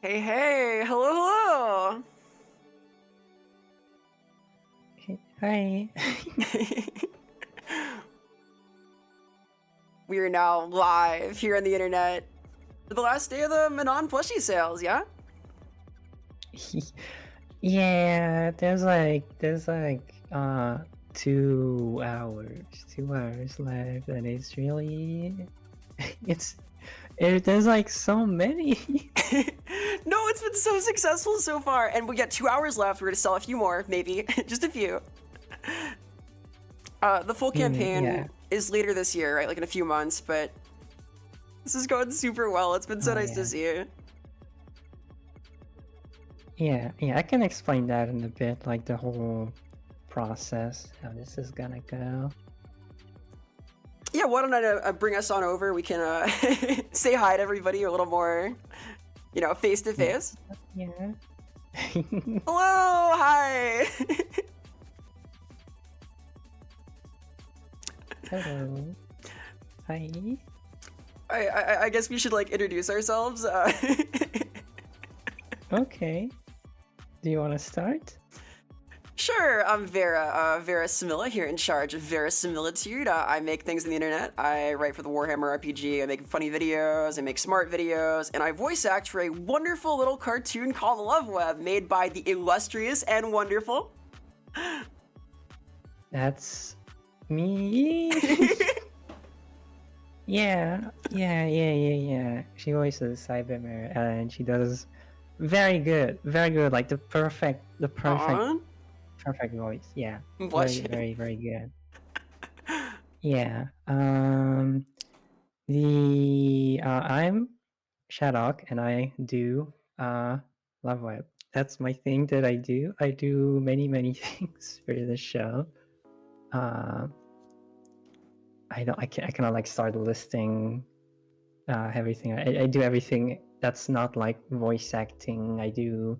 Hey, hey, hello, hello. Hi. We are now live here on the internet for the last day of the Manon Plushie sales, yeah? Yeah, there's like 2 hours left, and it's really there's like so many. No, it's been so successful so far, and we got 2 hours left. We're gonna sell a few more, maybe, just a few. The full campaign Yeah. is later this year, right? Like in a few months, but this is going super well. It's been so nice to see you. Yeah, I can explain that in a bit, like the whole process, how this is gonna go. Yeah, why don't I bring us on over? We can say hi to everybody a little more, face to face. Yeah. Hello, hi. Hello. Hi. I guess we should like introduce ourselves. Okay. Do you want to start? Sure, I'm Vera, Vera Similla here in charge of Verisimilitude. I make things on the internet. I write for the Warhammer RPG, I make funny videos, I make smart videos, and I voice act for a wonderful little cartoon called Loveweb, made by the illustrious and wonderful. That's me. Yeah. She voices Cybermare, and she does very good, like the perfect voice. Yeah, very good. Yeah. I'm Shadok, and I do Loveweb. That's my thing that I do. I do many things for the show. I cannot like start listing everything. I do everything that's not like voice acting. I do.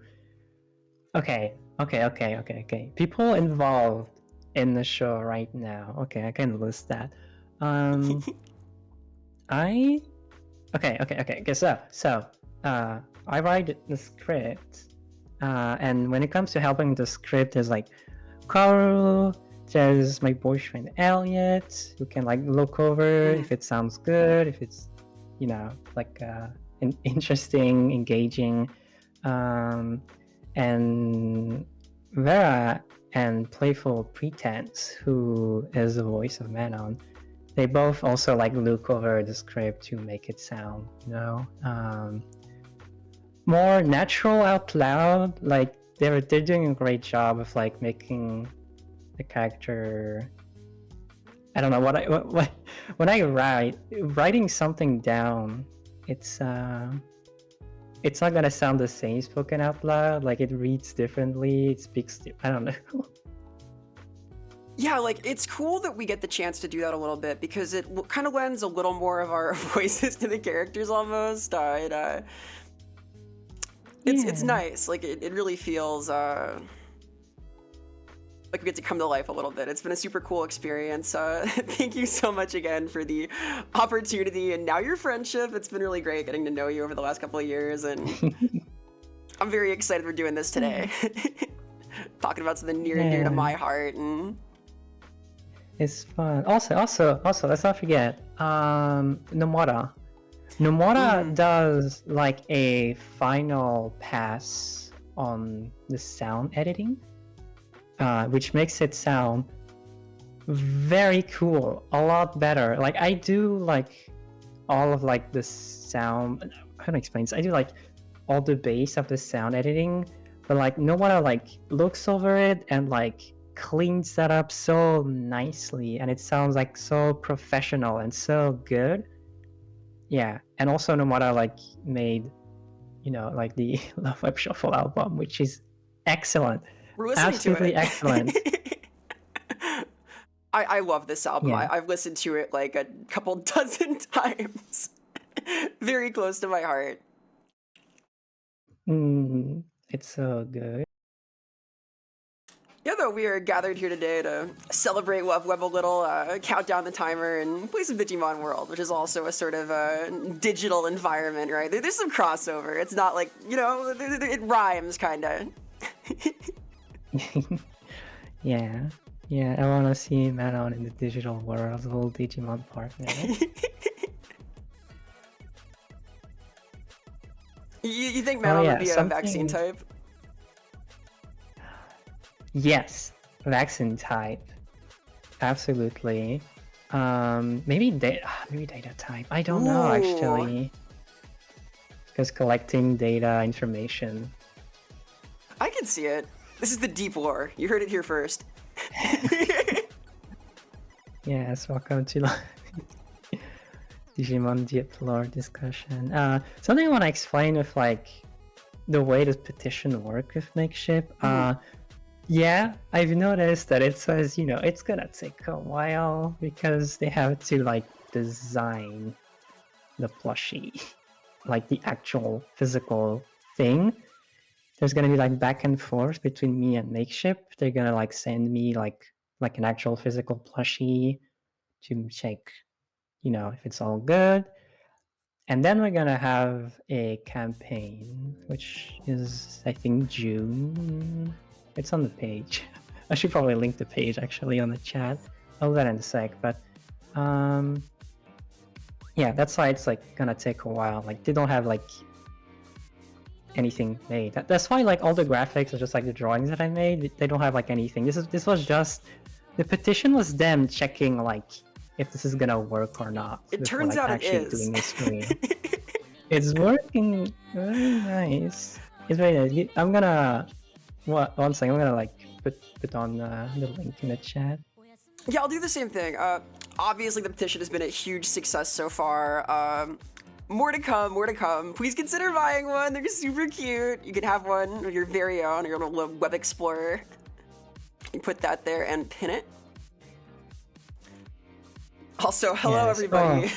Okay. People involved in the show right now. Okay, I can list that. I. Okay. So, I write the script, and when it comes to helping the script, there's like Karu. There's my boyfriend Elliot, who can like look over if it sounds good, if it's like interesting, engaging, and Vera and Playful Pretense, who is the voice of Manon. They both also like look over the script to make it sound, more natural out loud. Like they're doing a great job of like making the character. I don't know what when I writing something down, it's not gonna sound the same spoken out loud. Like it reads differently, it speaks. I don't know. Yeah, like it's cool that we get the chance to do that a little bit because it kind of lends a little more of our voices to the characters almost. It's nice. Like it really feels like we get to come to life a little bit. It's been a super cool experience. Thank you so much again for the opportunity and now your friendship. It's been really great getting to know you over the last couple of years, and I'm very excited we're doing this today. Talking about something near and dear to my heart, and it's fun. Also, let's not forget Nomura. Nomura does like a final pass on the sound editing, which makes it sound very cool, a lot better. Like I do like all of like the sound. How to explain this? I do like all the base of the sound editing, but like Nomura like looks over it and like cleans that up so nicely, and it sounds like so professional and so good. Yeah, and also Nomura like made, like the Loveweb Shuffle album, which is excellent. we're listening Absolutely to it. Excellent. I love this album. Yeah. I've listened to it like a couple dozen times. Very close to my heart. It's so good. Yeah, though, we are gathered here today to celebrate Loveweb a little, count down the timer, and play some Digimon World, which is also a sort of digital environment, right? There's some crossover. It's not like, you know, it rhymes, kinda. Yeah. Yeah, I want to see Manon in the digital world, the whole Digimon partner. You think Manon would be a vaccine type? Yes, vaccine type. Absolutely. Maybe data type. I don't know actually. Because collecting data information. I can see it. This is the deep lore. You heard it here first. Yes, welcome to Digimon deep lore discussion. Something I want to explain with like the way the petition work with Makeship. Yeah, I've noticed that it says, you know, it's gonna take a while because they have to like design the plushie, like the actual physical thing. There's gonna be like back and forth between me and Makeship. They're gonna like send me like an actual physical plushie to check, you know, if it's all good. And then we're gonna have a campaign, which is I think June. It's on the page. I should probably link the page actually on the chat. I'll do that in a sec, but yeah, that's why it's like gonna take a while. Like they don't have like anything made. That's why like all the graphics are just like the drawings that I made. They don't have like anything. This was just the petition was them checking like if this is gonna work or not. It turns out it is. Doing the screen. It's working very nice. It's very nice. I'm gonna one second. I'm gonna like put on the link in the chat. Yeah, I'll do the same thing. Obviously the petition has been a huge success so far. More to come, more to come. Please consider buying one. They're super cute. You can have one of your very own, your little web explorer. You put that there and pin it. Also, hello everybody.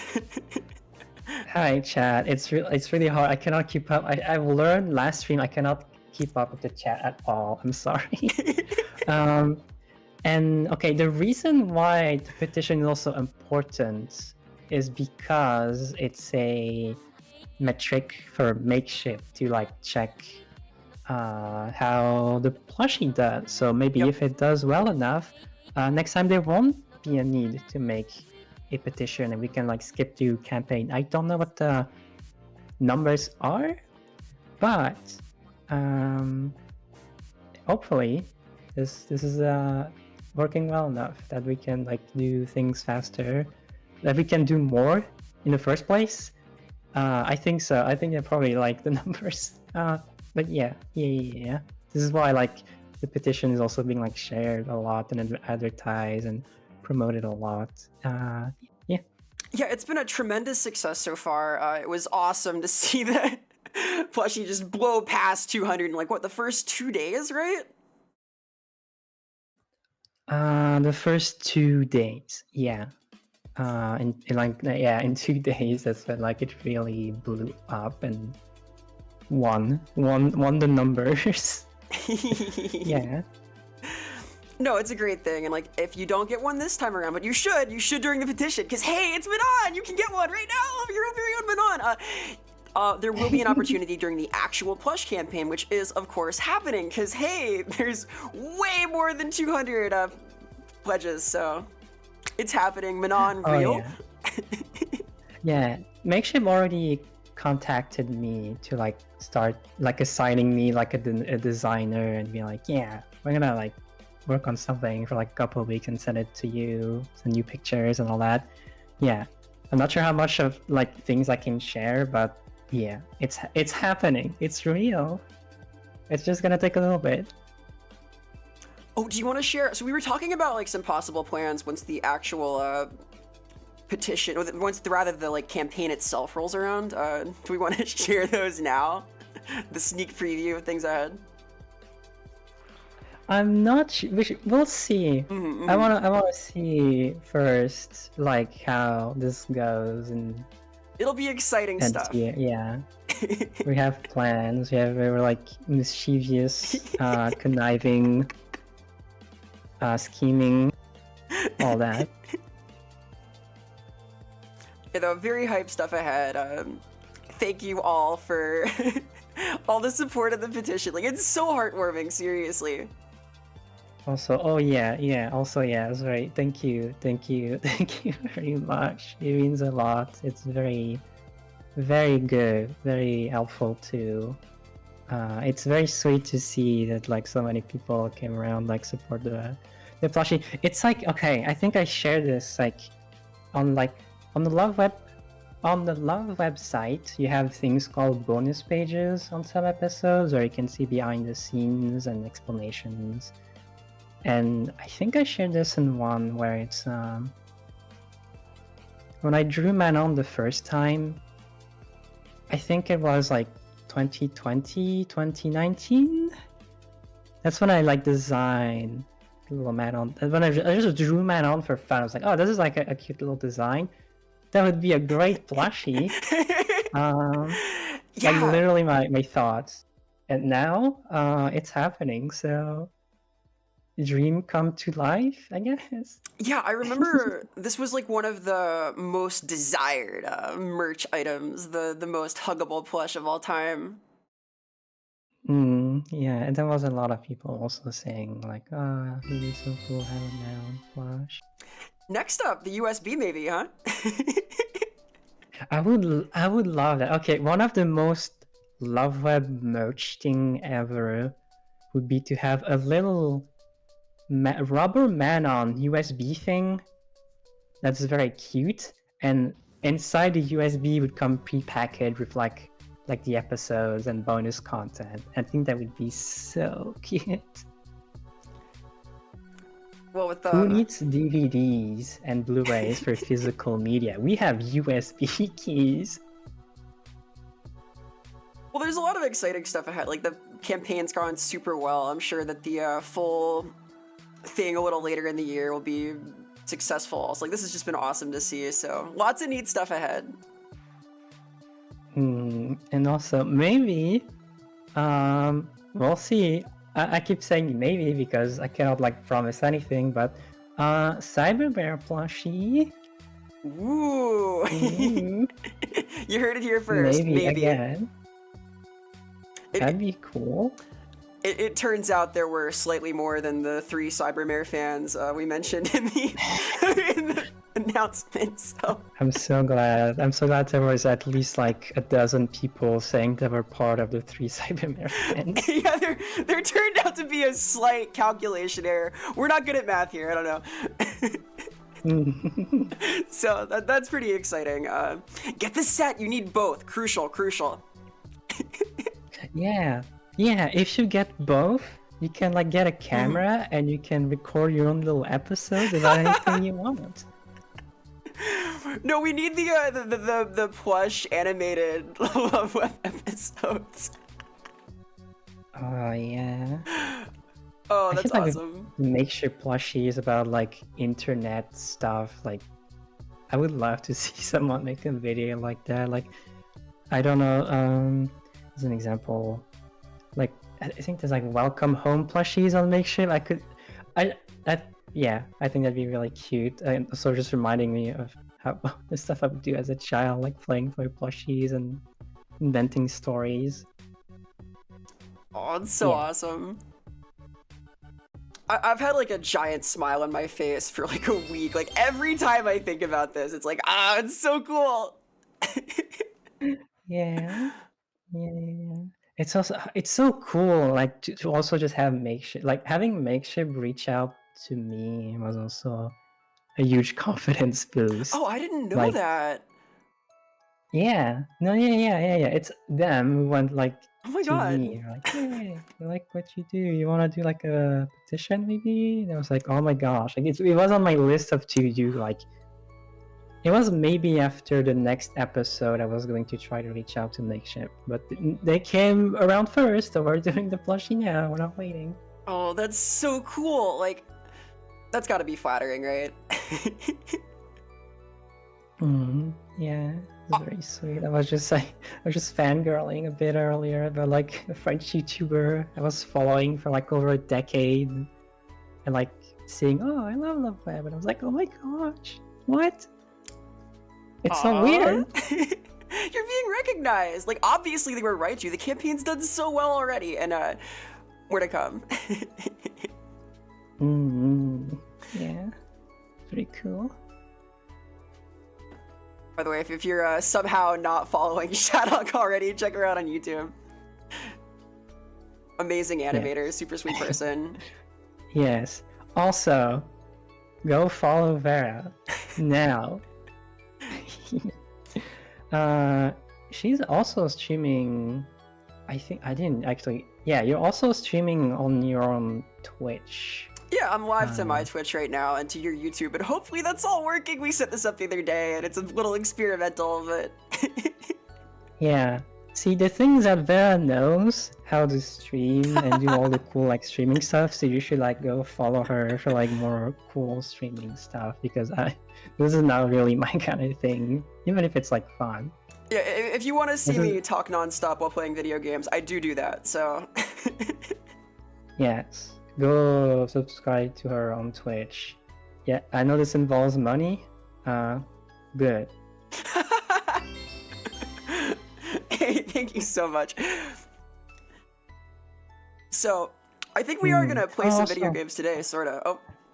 Hi chat. It's really hard. I cannot keep up. I've learned last stream I cannot keep up with the chat at all. I'm sorry. And okay, the reason why the petition is also important is because it's a metric for Makeship to like check how the plushie does. So maybe if it does well enough, next time there won't be a need to make a petition and we can like skip to campaign. I don't know what the numbers are, but hopefully this is working well enough that we can like do things faster, that we can do more in the first place. I think so. I think I probably like the numbers. But yeah. This is why like the petition is also being like shared a lot and advertised and promoted a lot. Yeah, it's been a tremendous success so far. It was awesome to see the plushie just blow past 200 in like what, the first 2 days, right? The first 2 days, yeah. In 2 days, that's when like it really blew up and won the numbers. Yeah. No, it's a great thing, and like if you don't get one this time around, but you should during the petition, because hey, it's Manon! You can get one right now! Your very own Manon! There will be an opportunity during the actual plush campaign, which is of course happening, because hey, there's way more than 200 pledges, so it's happening. Manon, real? Yeah, Makeship already contacted me to like start like assigning me like a designer and be like, yeah, we're gonna like work on something for like a couple of weeks and send it to you, send you pictures and all that. Yeah, I'm not sure how much of like things I can share, but yeah, it's happening. It's real. It's just gonna take a little bit. Oh, do you want to share? So we were talking about like some possible plans once the actual petition, or once the like campaign itself rolls around. Do we want to share those now? The sneak preview of things ahead. I'm not sure. We'll see. I wanna see first, like how this goes, and it'll be exciting stuff. Yeah. We have plans. We're like mischievous, conniving scheming, all that. You know, very hype stuff ahead. Thank you all for all the support of the petition. Like, it's so heartwarming, seriously. Also, oh yeah, also yeah, that's right. Thank you, thank you very much. It means a lot. It's very, very good, very helpful too. It's very sweet to see that like so many people came around, like support the plushie. It's like, okay, I think I shared this like on the Loveweb. On the Loveweb site, you have things called bonus pages on some episodes, where you can see behind the scenes and explanations. And I think I shared this in one where it's when I drew Manon the first time, I think it was like 2020, 2019. That's when I like designed little Manon. When I just drew Manon for fun, I was like, oh, this is like a cute little design. That would be a great plushie. Yeah. Like literally my thoughts. And now it's happening, so dream come to life, I guess. Yeah, I remember this was like one of the most desired merch items, the most huggable plush of all time. Yeah, and there was a lot of people also saying like, ah, oh, it'd be so cool to have a Manon plush. Next up, the USB maybe, huh? I would love that. Okay, one of the most Loveweb merch thing ever would be to have a little rubber Manon USB thing that's very cute, and inside the USB would come pre-packaged with like the episodes and bonus content. I think that would be so cute. Well, with the... Who needs DVDs and Blu-rays for physical media? We have USB keys. Well, there's a lot of exciting stuff ahead. Like, the campaign's gone super well. I'm sure that the full thing a little later in the year will be successful. So, like, this has just been awesome to see. So, lots of neat stuff ahead. And also, maybe, we'll see. I keep saying maybe because I cannot like promise anything, but Cyber Bear plushie. Ooh. You heard it here first. Maybe again. That'd be cool. It turns out there were slightly more than the 3 Cybermare fans we mentioned in the announcement. So I'm so glad there was at least like a dozen people saying they were part of the 3 Cybermare fans. Yeah, there turned out to be a slight calculation error. We're not good at math here. I don't know. So that's pretty exciting. Get the set. You need both. Crucial. Yeah, if you get both, you can like get a camera and you can record your own little episodes about anything you want. No, we need the plush animated Loveweb episodes. Oh yeah. Oh, that's like awesome. Makeshift plushies about like internet stuff. Like, I would love to see someone make a video like that. Like, I don't know. As an example, like I think there's like welcome home plushies on Makeshift. I think that'd be really cute. And also just reminding me of how the stuff I would do as a child, like playing for plushies and inventing stories. Oh, it's so awesome. I've had like a giant smile on my face for like a week. Like every time I think about this, it's like, it's so cool. Yeah. It's so cool, like to also just have Makeshift, like having Makeshift reach out to me was also a huge confidence boost. Oh, I didn't know that. Yeah, no, yeah. It's them who went like God. Me, like, hey, I like what you do. You want to do like a petition, maybe? And I was like, oh my gosh, like it was on my list of to do. Like, it was maybe after the next episode I was going to try to reach out to Makeshift, but they came around first, so we're doing the plushie now. We're not waiting. Oh, that's so cool. Like, that's got to be flattering, right? Yeah, it's very sweet. I was just fangirling a bit earlier about like a French YouTuber I was following for like over a decade, and like seeing, oh, I love Loveweb, and I was like, oh my gosh, what? It's so Aw. weird. You're being recognized. Like, obviously they were right to you. The campaign's done so well already, and more to come. Yeah, pretty cool. By the way, if you're somehow not following Shadok already, check her out on YouTube. Amazing animator, super sweet person. Yes. Also, go follow Vera now. She's also streaming. I think I didn't actually. Yeah, you're also streaming on your own Twitch. Yeah, I'm live to my Twitch right now and to your YouTube, and hopefully that's all working. We set this up the other day, and it's a little experimental, but... Yeah. See, the thing is that Vera knows how to stream and do all the cool, like, streaming stuff, so you should, like, go follow her for, like, more cool streaming stuff, because this is not really my kind of thing, even if it's, like, fun. Yeah, if you want to see me talk nonstop while playing video games, I do that, so... Yes. Go subscribe to her on Twitch. Yeah, I know this involves money. Good. Hey, thank you so much. So, I think we are gonna play some video games today, sorta.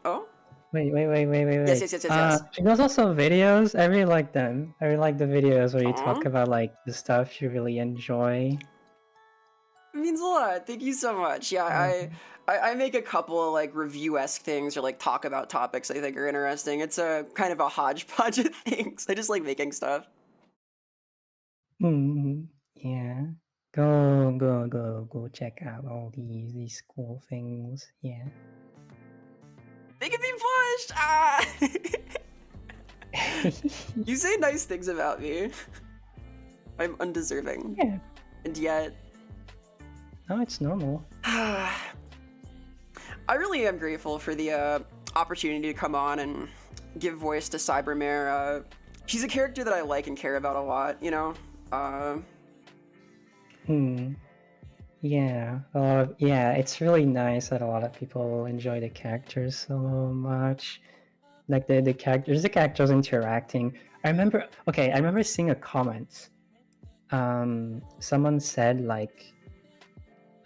Oh? Wait. Yes. She does also videos. I really like them. I really like the videos where you talk about, like, the stuff you really enjoy. It means a lot. Thank you so much. Yeah, I make a couple of, like, review-esque things or, like, talk about topics I think are interesting. It's a kind of a hodgepodge of things. I just like making stuff. Yeah. Go check out all these cool things. Yeah. They can be pushed! Ah! You say nice things about me. I'm undeserving. Yeah. And yet... No, it's normal. I really am grateful for the opportunity to come on and give voice to Cybermare. She's a character that I like and care about a lot, you know? Yeah, it's really nice that a lot of people enjoy the characters so much. Like the characters interacting. I remember seeing a comment. Someone said, like,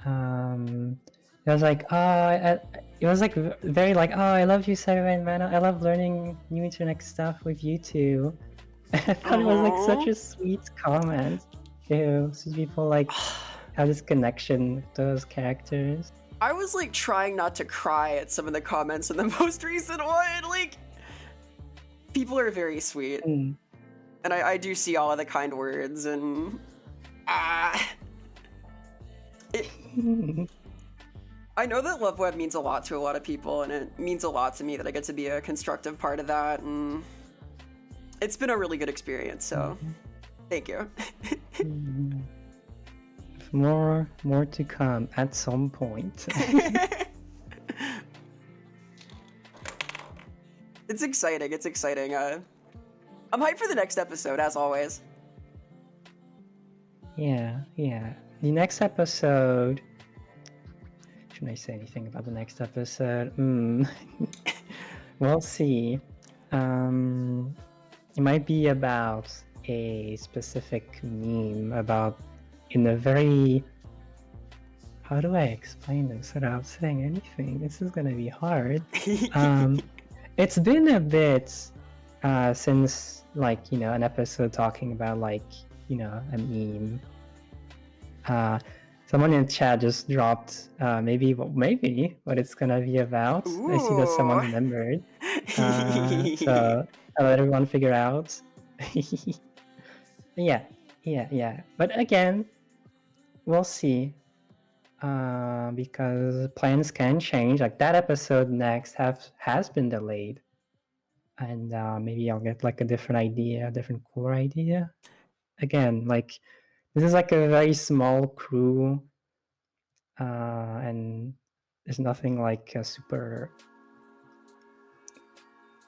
it was like, it was like very like, oh, I love you, Sarah and Manon. I love learning new internet stuff with you too. I thought it was like such a sweet comment. Ew, so people like have this connection with those characters. I was like trying not to cry at some of the comments in the most recent one. Like, people are very sweet, and I do see all of the kind words, and I know that Loveweb means a lot to a lot of people, and it means a lot to me that I get to be a constructive part of that, and it's been a really good experience, so thank you. More to come at some point. It's exciting. I'm hyped for the next episode, as always. Yeah. The next episode... Should I say anything about the next episode? We'll see. It might be about a specific meme about in a very... How do I explain this without saying anything? This is gonna be hard. It's been a bit since, like, you know, an episode talking about, like, you know, a meme. Someone in chat just dropped maybe what it's gonna be about. Ooh. I see that someone remembered. So I'll let everyone figure out. Yeah. But again, we'll see. Because plans can change. Like, that episode next has been delayed. And maybe I'll get like a different cooler idea. Again, like, this is like a very small crew, and there's nothing like a super...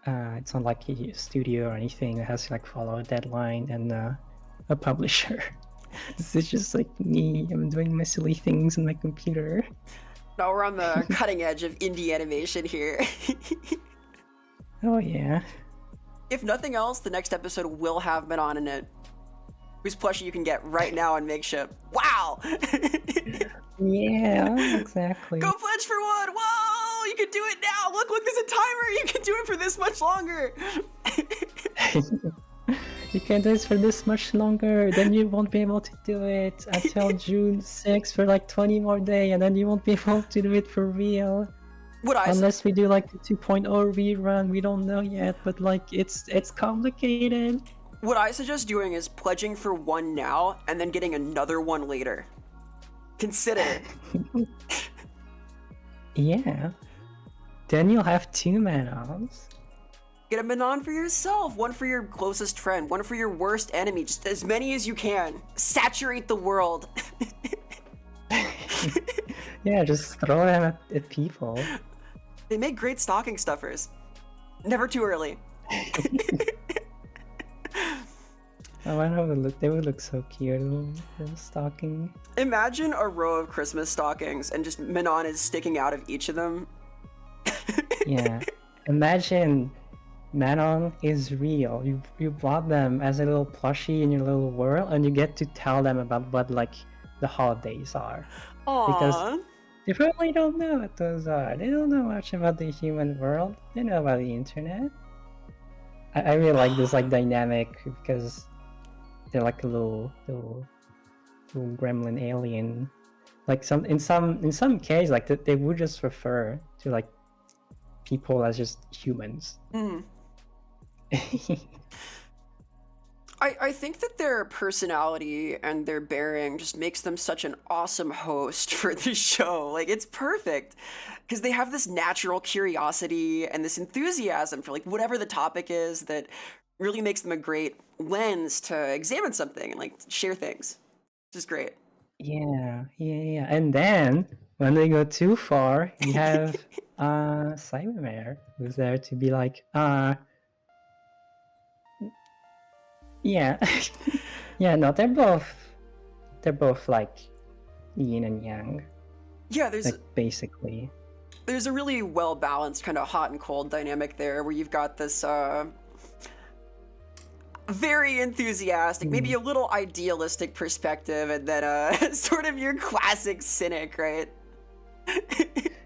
it's not like a studio or anything that has to like follow a deadline and a publisher. This is just like me. I'm doing my silly things on my computer. Now we're on the cutting edge of indie animation here. Oh yeah. If nothing else, the next episode will have Manon in it, whose plushie you can get right now on Makeship. Wow! Yeah, exactly. Go pledge for one! Whoa! You can do it now! Look, there's a timer! You can do it for this much longer! You can do this for this much longer, then you won't be able to do it until June 6th for like 20 more days, and then you won't be able to do it for real. Unless we do like the 2.0 rerun, we don't know yet, but like it's complicated. What I suggest doing is pledging for one now and then getting another one later. Consider it. Yeah. Then you'll have 2 Manons. Get a Manon for yourself, one for your closest friend, one for your worst enemy, just as many as you can. Saturate the world. Yeah, just throw them at people. They make great stocking stuffers. Never too early. I wonder how they would look so cute, little stocking. Imagine a row of Christmas stockings and just Manon is sticking out of each of them. Yeah. Imagine Manon is real. You bought them as a little plushie in your little world, and you get to tell them about what like the holidays are. Aww. Because they probably don't know what those are. They don't know much about the human world. They know about the internet. I really like this like dynamic because they're like a little gremlin alien. Like in some case, like they would just refer to like people as just humans. Mm. I think that their personality and their bearing just makes them such an awesome host for the show. Like, it's perfect because they have this natural curiosity and this enthusiasm for like whatever the topic is that really makes them a great lens to examine something and like share things. Which is great. Yeah. And then when they go too far, you have Cybermare who's there to be like, yeah. Yeah, no, they're both like yin and yang. Yeah, there's like, basically. There's a really well balanced kind of hot and cold dynamic there where you've got this very enthusiastic, maybe a little idealistic perspective, and then sort of your classic cynic, right?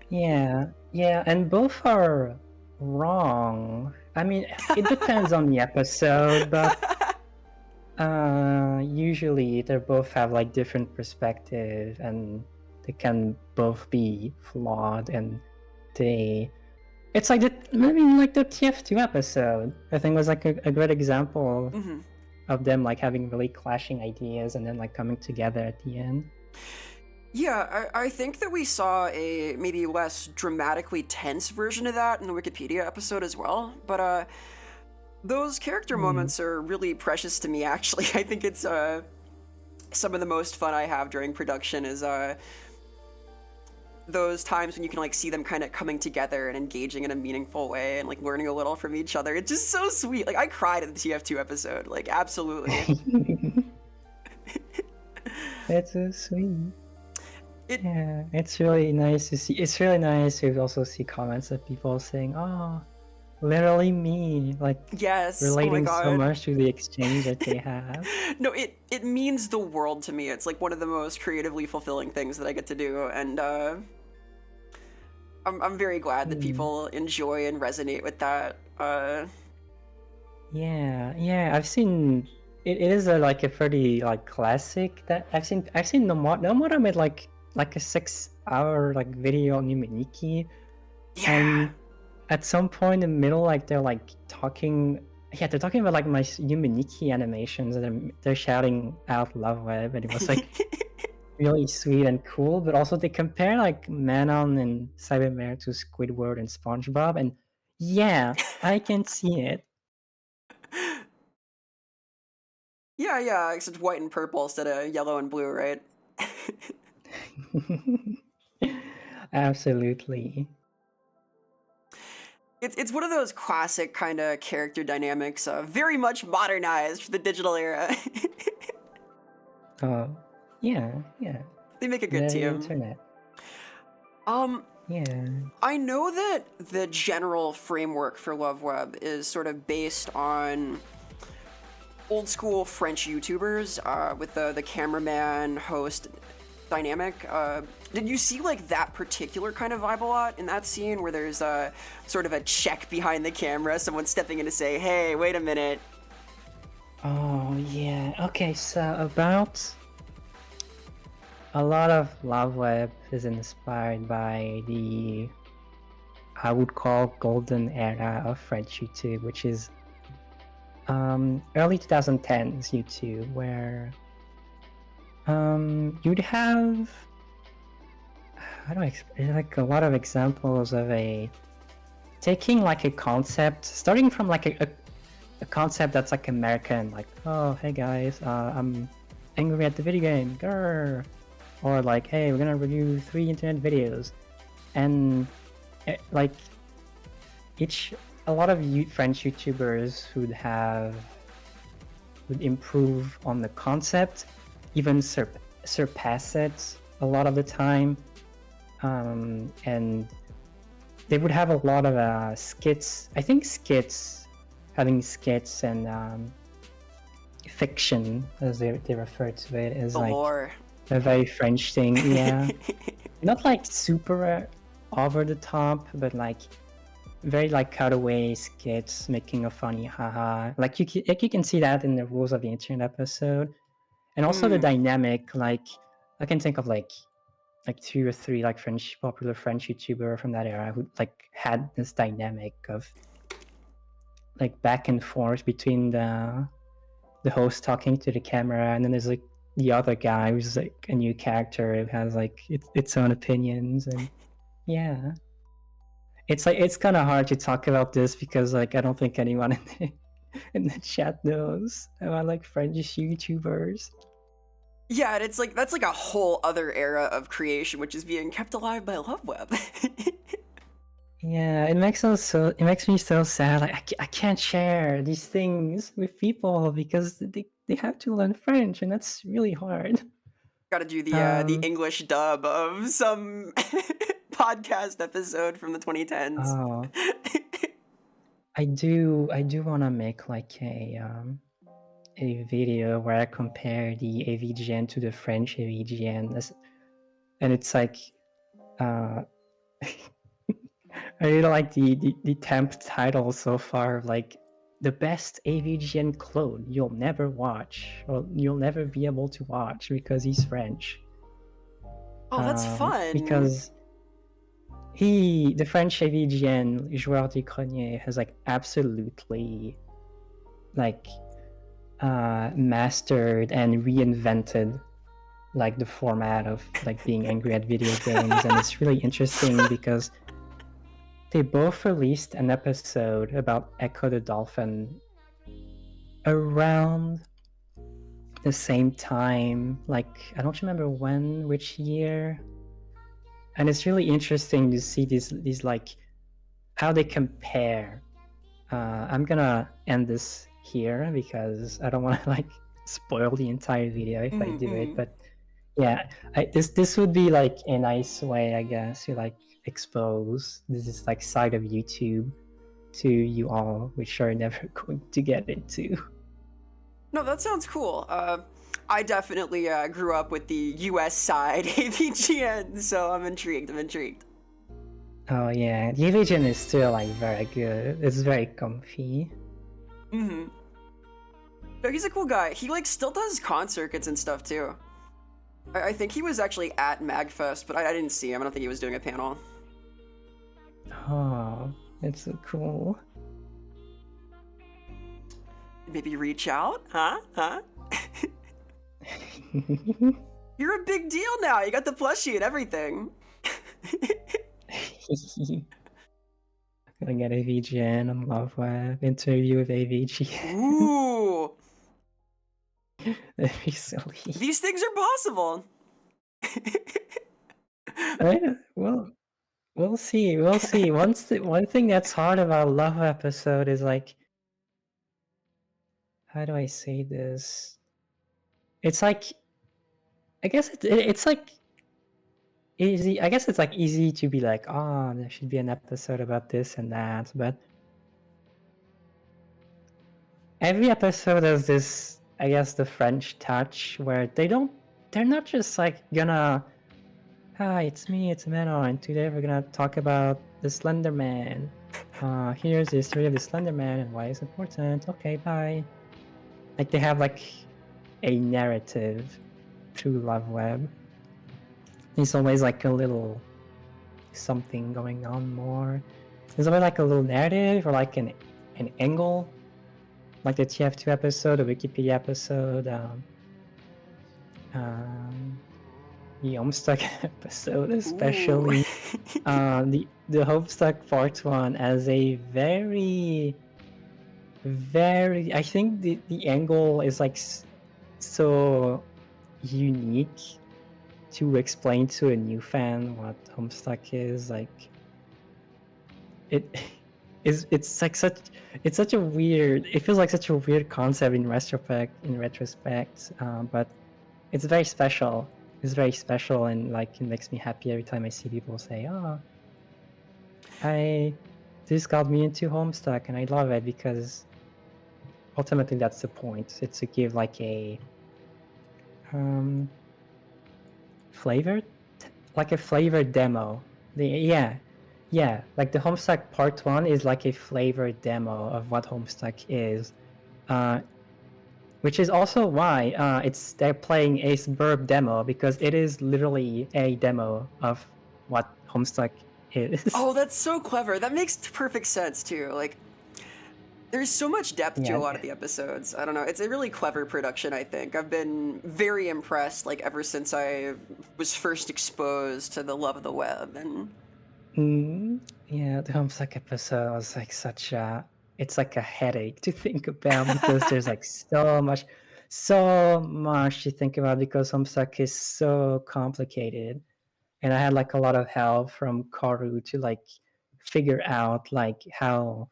Yeah, and both are wrong. I mean, it depends on the episode, but usually they both have like different perspective, and they can both be flawed, and it's like like the TF2 episode I think was like a great example of them like having really clashing ideas and then like coming together at the end. Yeah, I think that we saw a maybe less dramatically tense version of that in the Wikipedia episode as well, but those character moments are really precious to me, actually. I think it's some of the most fun I have during production is those times when you can like see them kind of coming together and engaging in a meaningful way and like learning a little from each other. It's just so sweet. Like I cried at the TF2 episode, like absolutely. That's so sweet. Yeah, it's really nice to see. It's really nice to also see comments of people saying, "Oh, literally me," like yes, relating so much to the exchange that they have. No, it means the world to me. It's like one of the most creatively fulfilling things that I get to do, and I'm very glad that people enjoy and resonate with that. Yeah, I've seen it is like a pretty like classic that I've seen Nomura made like a 6-hour like video on Yumeniki. Yeah. And at some point in the middle, like they're like talking about like my Yumeniki animations, and they're shouting out Loveweb, and it was like really sweet and cool. But also they compare like Manon and Cybermare to Squidward and SpongeBob, and yeah, I can see it. Yeah, except white and purple instead of yellow and blue, right? Absolutely. It's one of those classic kind of character dynamics, very much modernized for the digital era. Oh, yeah. They make a good team. Internet. Yeah. I know that the general framework for Loveweb is sort of based on old school French YouTubers with the cameraman host dynamic. Did you see like that particular kind of vibe a lot in that scene where there's a sort of a check behind the camera, someone stepping in to say, "Hey, wait a minute." Oh yeah. Okay, so about a lot of Loveweb is inspired by the I would call golden era of French YouTube, which is early 2010s YouTube, where you'd have how do I like a lot of examples of a taking like a concept, starting from like a concept that's like American, like, oh hey guys, I'm angry at the video game, grr. Or like, hey, we're gonna review 3 internet videos, and like a lot of French YouTubers would improve on the concept, even surpass it a lot of the time, and they would have a lot of skits. I think having skits and fiction, as they refer to it, is The like lore. a very French thing. Yeah, not like super over the top, but like very like cutaway skits, making a funny haha. Like you can see that in the Rules of the Internet episode, and also the dynamic. Like I can think of like 2 or 3 like popular French YouTuber from that era who like had this dynamic of like back and forth between the host talking to the camera, and then there's like the other guy who's like a new character who has like its own opinions. And yeah, it's like it's kind of hard to talk about this because like I don't think anyone in the chat knows about like French YouTubers. Yeah, and it's like that's like a whole other era of creation which is being kept alive by Loveweb. Yeah, it makes me so sad. Like I can't share these things with people because they have to learn French, and that's really hard. Gotta do the English dub of some podcast episode from the 2010s. Oh, I do want to make like a video where I compare the AVGN to the French AVGN, and it's like I really like the temp title so far, like the best AVGN clone you'll never watch, or you'll never be able to watch because he's French. Oh, that's fun. Because the French AVGN Joueur du Grenier has like absolutely like mastered and reinvented like the format of like being angry at video games, and it's really interesting because they both released an episode about Echo the Dolphin around the same time. Like I don't remember which year, and it's really interesting to see these like how they compare. I'm gonna end this here because I don't want to like spoil the entire video if I do it. But yeah, this would be like a nice way, I guess, to like expose this like side of YouTube to you all, which are never going to get into. No, that sounds cool. I definitely grew up with the US side AVGN, so I'm intrigued. Oh yeah, the AVGN is still like very good. It's very comfy. No, he's a cool guy. He like still does con circuits and stuff too. I think he was actually at MagFest, but I didn't see him. I don't think he was doing a panel. Oh, it's so cool. Maybe reach out, huh? You're a big deal now. You got the plushie and everything. Gonna get AVGN on Loveweb, interview with AVGN. Ooh. That'd be silly. These things are possible. Well, we'll see. One thing that's hard about Love episode is like, how do I say this? It's like, I guess it's like easy. I guess it's like easy to be like, oh, there should be an episode about this and that, but every episode has this, I guess, the French touch where they're not just like gonna, hi, it's me, it's Manon, and today we're gonna talk about the Slender Man. Here's the history of the Slender Man and why it's important. Okay, bye. Like they have like a narrative through Loveweb. There's always like a little something going on more. There's always like a little narrative or like an angle, like the TF2 episode, the Wikipedia episode, the Homestuck episode, especially. The Homestuck Part 1 as a very, I think the angle is like so unique to explain to a new fan what Homestuck is. Like it's like such a weird, it feels like such a weird concept in retrospect, but it's very special. It's very special, and like it makes me happy every time I see people say, oh, this got me into Homestuck, and I love it because ultimately that's the point. It's to give like a flavored demo. Like the Homestuck Part 1 is like a flavored demo of what Homestuck is, which is also why they're playing a suburb demo, because it is literally a demo of what Homestuck is. Oh, that's so clever. That makes perfect sense too. Like, there's so much depth to a lot of the episodes. I don't know. It's a really clever production, I think. I've been very impressed, like, ever since I was first exposed to the love of the web. And yeah, the Homestuck episode was like it's like a headache to think about because there's like so much to think about because Homestuck is so complicated. And I had like a lot of help from Karu to like figure out like how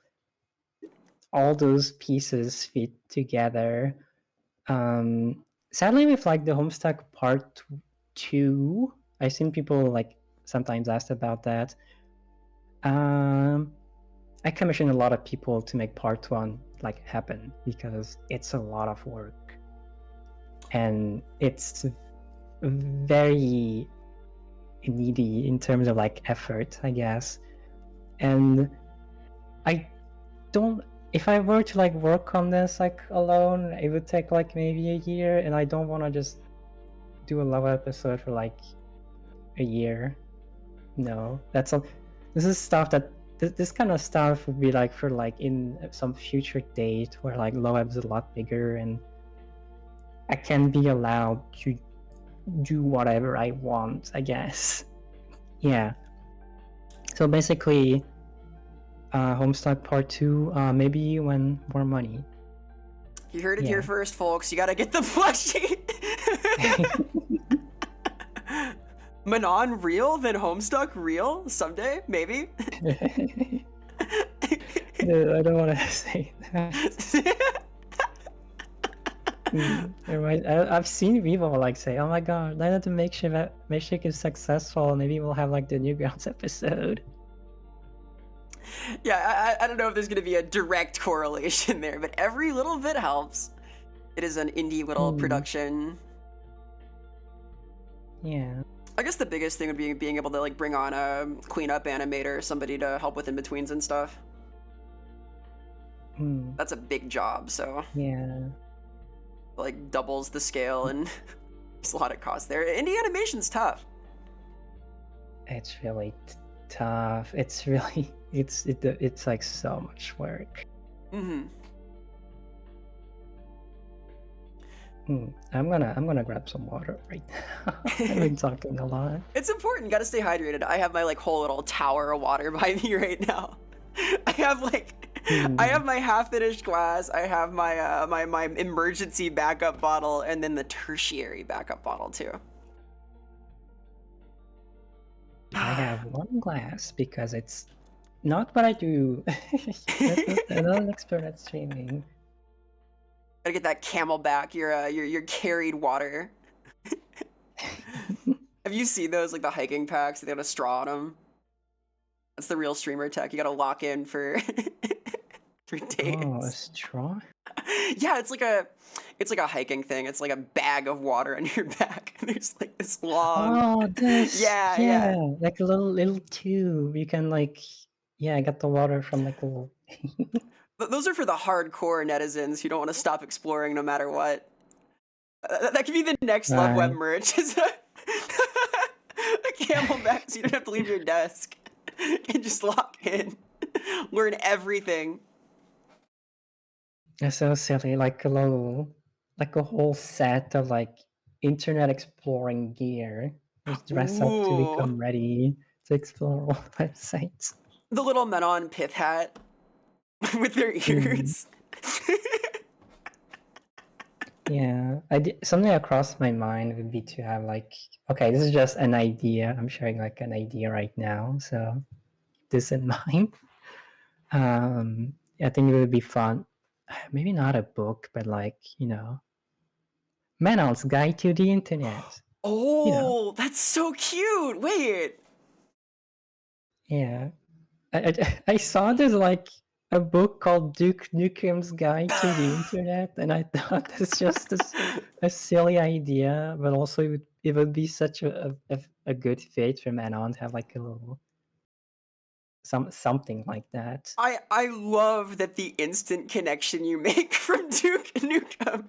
all those pieces fit together. Sadly, with like the Homestuck Part 2, I've seen people like sometimes asked about that. I commissioned a lot of people to make Part 1 like happen because it's a lot of work. And it's very needy in terms of like effort, I guess. And if I were to like work on this like alone, it would take like maybe a year, and I don't want to just do a love episode for like a year. No, this is stuff that this kind of stuff would be like for like in some future date where like Loveweb's a lot bigger and I can be allowed to do whatever I want, I guess. Yeah. So basically, Homestuck Part 2, maybe when more money. You heard it here first, folks. You gotta get the plushie. Manon real, then Homestuck real someday, maybe. I don't want to say that. I've seen people like say, "Oh my god, now that the makeshift is successful, maybe we'll have like the Newgrounds episode." Yeah, I don't know if there's gonna be a direct correlation there, but every little bit helps. It is an indie little production. Yeah. I guess the biggest thing would be being able to like bring on a cleanup animator, somebody to help with in-betweens and stuff. That's a big job, so yeah, like doubles the scale and there's a lot of cost there. Indie animation's tough. It's really tough. It's really it's like so much work. I'm gonna grab some water right now. I've been talking a lot. It's important. Gotta stay hydrated. I have my like whole little tower of water by me right now. I have like I have my half-finished glass. I have my my emergency backup bottle, and then the tertiary backup bottle too. I have one glass because it's not what I do. I'm not an expert at streaming. Gotta get that Camelback, your carried water. Have Have you seen those, like the hiking packs? They got a straw on them. That's the real streamer tech. You gotta lock in for 3 days. Oh, a straw? Yeah, it's like a hiking thing. It's like a bag of water on your back. There's like this long. Oh, this, Yeah, yeah, yeah. like a little tube. You can like, yeah, get the water from like a little. Those are for the hardcore netizens who don't want to stop exploring no matter what. That could be the next Loveweb Right. merch. Is a camelback, so you don't have to leave your desk and just lock in, learn everything. It's so silly, like a whole set of like internet exploring gear. Just dress up to Ooh, become ready to explore all websites. the little Manon pith hat with their Mm, ears. yeah, something that crossed my mind would be to have like, okay, this is just an idea. I'm sharing like an idea right now, so keep this in mind. I think it would be fun. Maybe not a book, but like, Manon's Guide to the Internet. Oh, that's so cute. Wait. Yeah. I saw there's like a book called Duke Nukem's Guide to the Internet, and I thought that's just a silly idea, but also it would be such a good fit for Manon to have like a little something like that. I love that the instant connection you make from Duke Nukem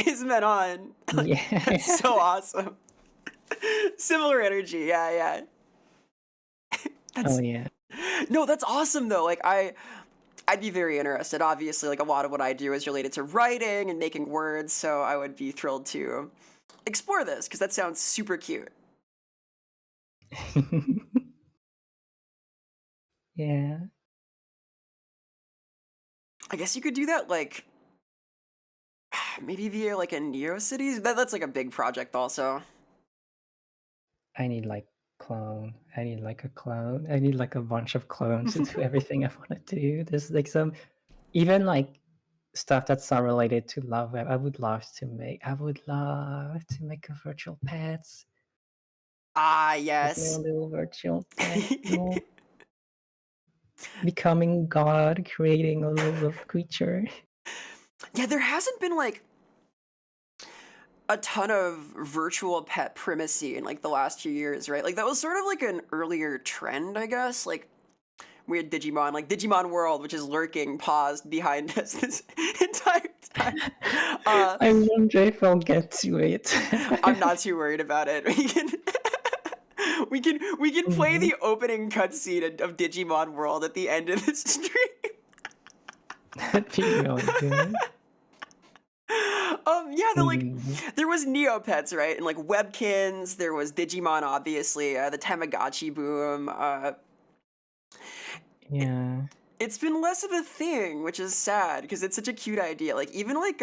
is Manon. Like, that's Yeah. so awesome. Similar energy, yeah. Oh That's yeah. no, that's awesome though. Like I'd be very interested. Obviously, like a lot of what I do is related to writing and making words, so I would be thrilled to explore this because that sounds super cute. Yeah. I guess you could do that like maybe via like a NeoCities. That's like a big project also. I need like clone. I need like a clone. I need like a bunch of clones to do everything I want to do. There's like some even like stuff that's not related to Loveweb. I would love to make. I would love to make a virtual pets. Ah, Like my yes. own little virtual pet. Becoming God, creating a little creature. Yeah, there hasn't been like a ton of virtual pet primacy in like the last few years, right? Like that was sort of like an earlier trend, I guess. Like we had Digimon, like Digimon World, which is lurking, paused behind us this entire time. I wonder if I'll get to it. I'm not too worried about it. We can play the opening cutscene of Digimon World at the end of this stream. That'd be really good. Yeah, there was Neopets, right? And like Webkins, there was Digimon, obviously, the Tamagotchi boom. Yeah. It's been less of a thing, which is sad because it's such a cute idea. Like even like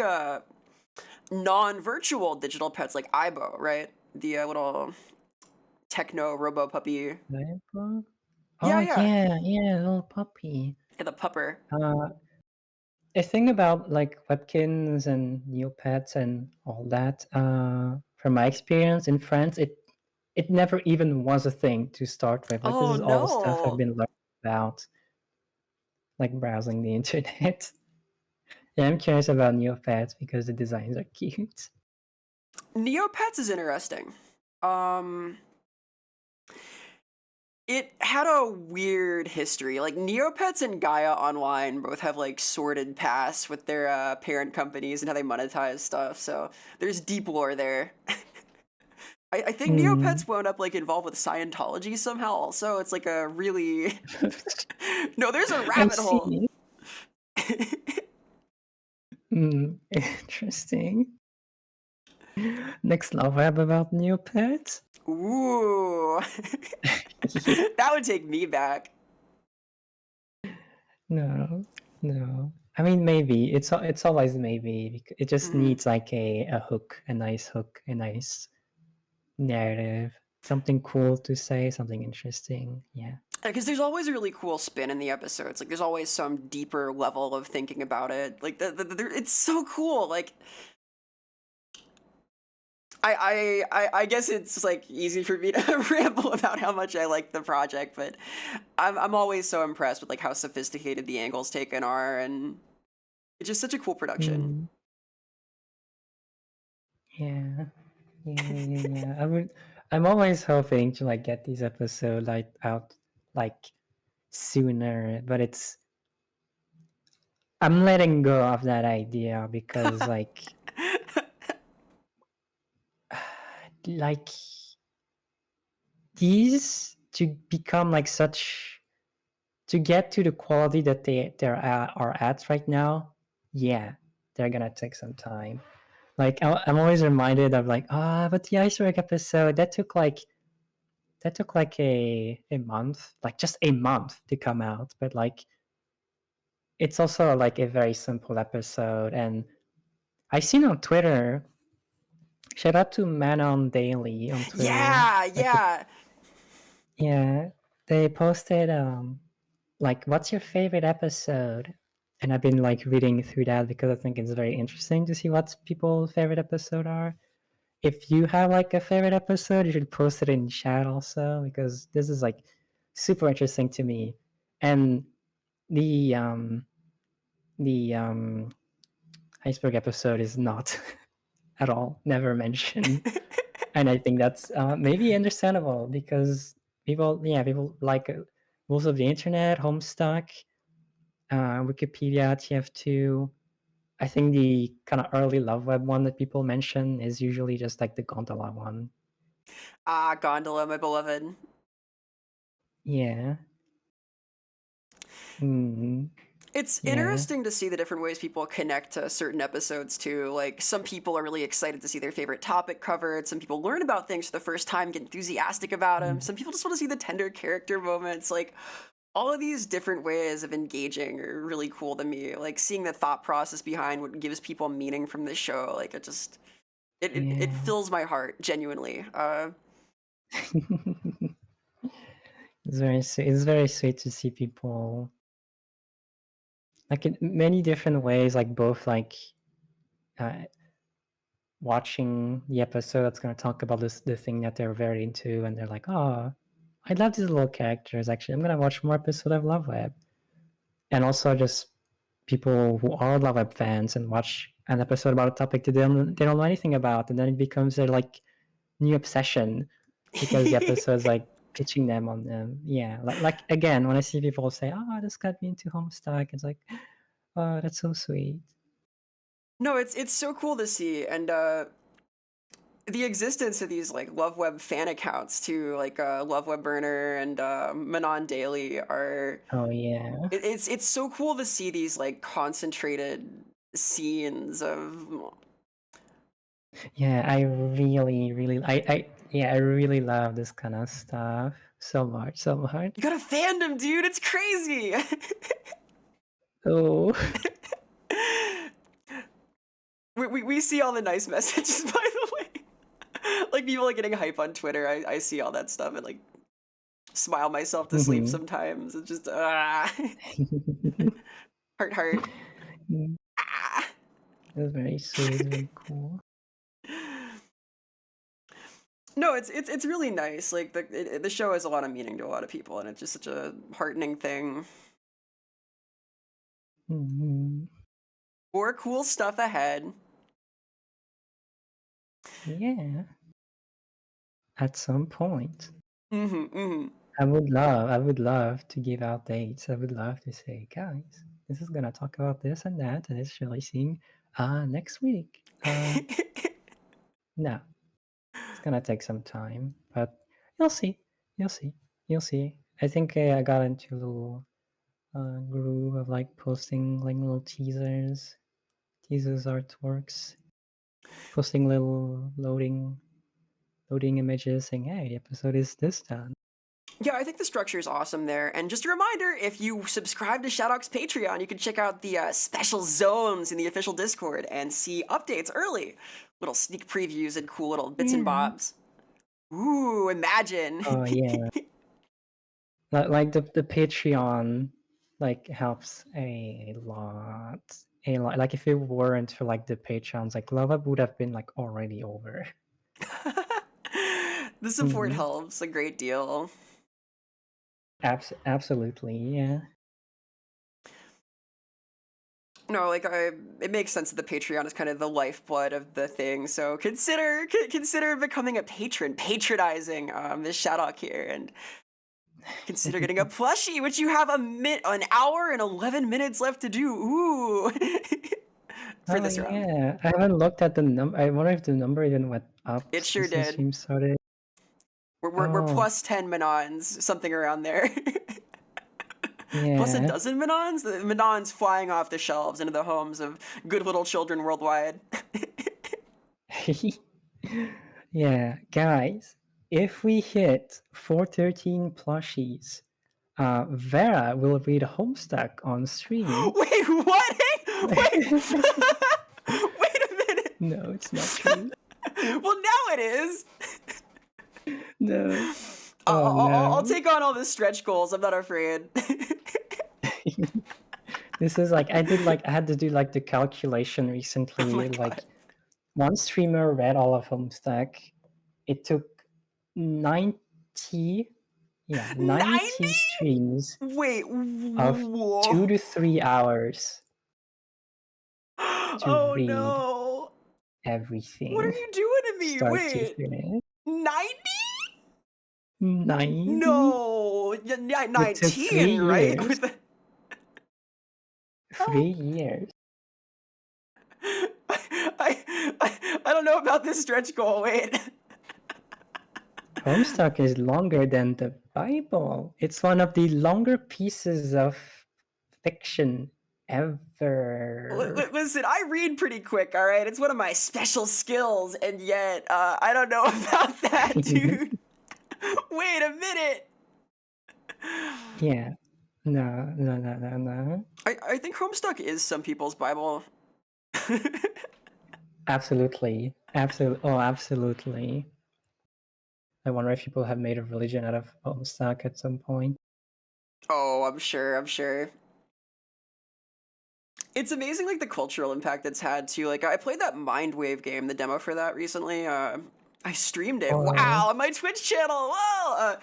non-virtual digital pets like Aibo, right? The little techno robo puppy. Rainbow? Yeah, Oh yeah, yeah, little puppy. yeah, the pupper. The thing about like Webkins and Neopets and all that, from my experience in France, it never even was a thing to start with. Like this Oh is all stuff I've no, been learning about, like browsing the internet. Yeah, I'm curious about Neopets because the designs are cute. Neopets is interesting. Um, it had a weird history. Like Neopets and Gaia Online both have like sordid pasts with their parent companies and how they monetize stuff. So there's deep lore there. I think Mm. Neopets wound up like involved with Scientology somehow. Also, it's like a really no. There's a I rabbit hole. see. Interesting. Next love web about Neopets? Ooh, that would take me back. No, no. I mean, maybe it's always maybe. It just Mhm. needs like a hook, a nice hook, a nice narrative, something cool to say, something interesting. Yeah. Because there's always a really cool spin in the episodes. Like there's always some deeper level of thinking about it. Like it's so cool. Like I guess it's like easy for me to ramble about how much I like the project, but I'm always so impressed with like how sophisticated the angles taken are, and it's just such a cool production. Mm, yeah, yeah. I'm always hoping to like get these episodes like out like sooner, but I'm letting go of that idea because like these to become like such to get to the quality that are at right now. Yeah, they're gonna take some time. Like I'm always reminded of like but the iceberg episode that took like a month, like just a month to come out, but like it's also like a very simple episode. And I seen on Twitter, shout out to Manon Daily on Twitter, Yeah, like yeah. yeah, they posted like what's your favorite episode, and I've been like reading through that because I think it's very interesting to see what people's favorite episode are. If you have like a favorite episode, you should post it in chat also because this is like super interesting to me. And the um the iceberg episode is not at all never mentioned, and I think that's maybe understandable because people like rules of the internet, Homestuck, Wikipedia, TF2. I think the kind of early Loveweb one that people mention is usually just like the gondola one. Ah, Gondola, my beloved. Yeah. Mm, It's yeah. interesting to see the different ways people connect to certain episodes too. Like some people are really excited to see their favorite topic covered. Some people learn about things for the first time, get enthusiastic about them. Mm, Some people just want to see the tender character moments. Like all of these different ways of engaging are really cool to me. Like seeing the thought process behind what gives people meaning from this show. Like it just it yeah. fills my heart genuinely. It's very sweet. It's very sweet to see people like in many different ways, like both like uh, watching the episode that's going to talk about the thing that they're very into, and they're like, oh, I love these little characters. Actually, I'm going to watch more episode of Love Web. And also just people who are Love Web fans and watch an episode about a topic that they don't know anything about, and then it becomes their like new obsession because the episode's like pitching them on them. Yeah, like again, when I see people say, "Oh, this got me into Homestuck," it's like, "Oh, that's so sweet." No, it's so cool to see, and the existence of these like Love Web fan accounts too, like Love Web Burner and Manon Daily are Oh yeah, it's so cool to see these like concentrated scenes of yeah. I really, really, I really love this kind of stuff so much, so much. you got a fandom, dude. It's crazy. Oh, We see all the nice messages, by the way. Like people like getting hype on Twitter. I see all that stuff and like smile myself to sleep mm-hmm. sometimes. It's just heart heart. Ah. It's very sweet. It's very cool. No, it's really nice. Like the show has a lot of meaning to a lot of people, and it's just such a heartening thing. Mm-hmm. More cool stuff ahead. Yeah, at some point. Mm-hmm, mm-hmm. I would love to give out dates. I would love to say, guys, this is gonna talk about this and that, and it's releasing next week. No, it's gonna take some time, but you'll see. You'll see. You'll see. I think I got into a little groove of like posting like little teasers, artworks, posting little loading images saying, hey, the episode is this done. Yeah, I think the structure is awesome there. And just a reminder, if you subscribe to Shadok's Patreon, you can check out the special zones in the official Discord and see updates early. Little sneak previews and cool little bits and Yeah. bobs. Ooh, imagine. Oh yeah. Like the Patreon like helps a lot. A lot. Like if it weren't for like the Patreons, like Love Up would have been like already over. The support helps a great deal. Absolutely, yeah. No, like it makes sense that the Patreon is kind of the lifeblood of the thing. So consider becoming a patron, patronizing Miss Shadok here, and consider getting a plushie, which you have an hour and 11 minutes left to do. Ooh, for Oh this round. yeah, I haven't looked at the number. I wonder if the number even went up It sure since the did. stream started. We're Oh, plus 10 Manons, something around there. Plus a yeah. dozen Manons? The Manons flying off the shelves into the homes of good little children worldwide. Yeah, guys, if we hit 413 plushies, Vera will read Homestuck on stream. Wait, what? Wait! Wait a minute! No, it's not true. Well, now it is! No. Oh I'll no. take on all the stretch goals, I'm not afraid. This is like, I had to do like the calculation recently. Oh my like, God. one streamer read all of Homestuck. It took 90 90? streams Wait, of whoa. 2 to 3 hours to Oh read no. everything. What are you doing to me? Start Wait. to finish. 90? 90? No. It took 19, right? years. With the... 3 years. I don't know about this stretch goal. Wait. Homestuck is longer than the Bible. It's one of the longer pieces of fiction ever. Listen, I read pretty quick, all right? It's one of my special skills, and yet, I don't know about that, dude. Wait a minute. Yeah. No. I think Homestuck is some people's Bible. Absolutely. Absolutely. I wonder if people have made a religion out of Homestuck at some point. Oh, I'm sure. It's amazing, like, the cultural impact it's had, too. Like, I played that Mindwave game, the demo for that recently. I streamed it. Oh. Wow, on my Twitch channel. Whoa!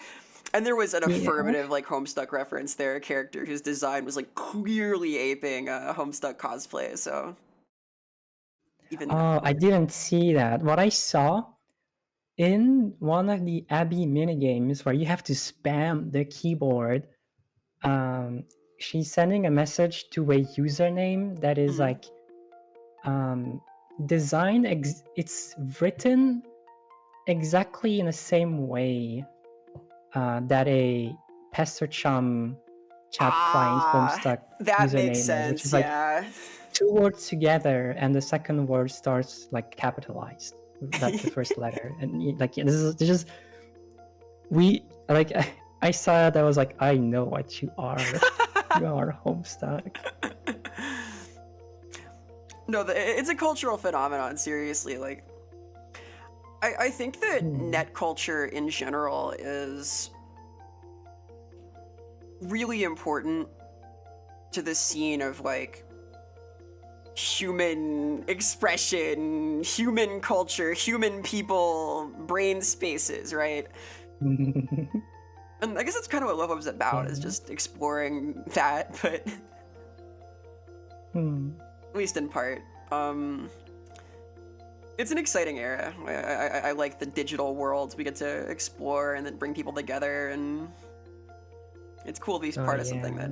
And there was an Yeah. affirmative, like, Homestuck reference there, a character whose design was, like, clearly aping Homestuck cosplay, so... Even Oh, I didn't see that. What I saw in one of the Abby minigames where you have to spam the keyboard, she's sending a message to a username that is like it's written exactly in the same way that a Pester Chum chat client Homestuck that username makes is, sense, which is like yeah. 2 words together and the second word starts like capitalized, like the first letter, and like this is just I saw it. I was like, I know what you are. You are Homestuck. No, it's a cultural phenomenon, seriously. Like, I think that net culture in general is really important to the scene of, like, human expression, human culture, human people, brain spaces, right? And I guess that's kind of what Loveweb's about, is just exploring that, but at least in part. It's an exciting era. I like the digital worlds we get to explore and then bring people together, and it's cool to be part of something that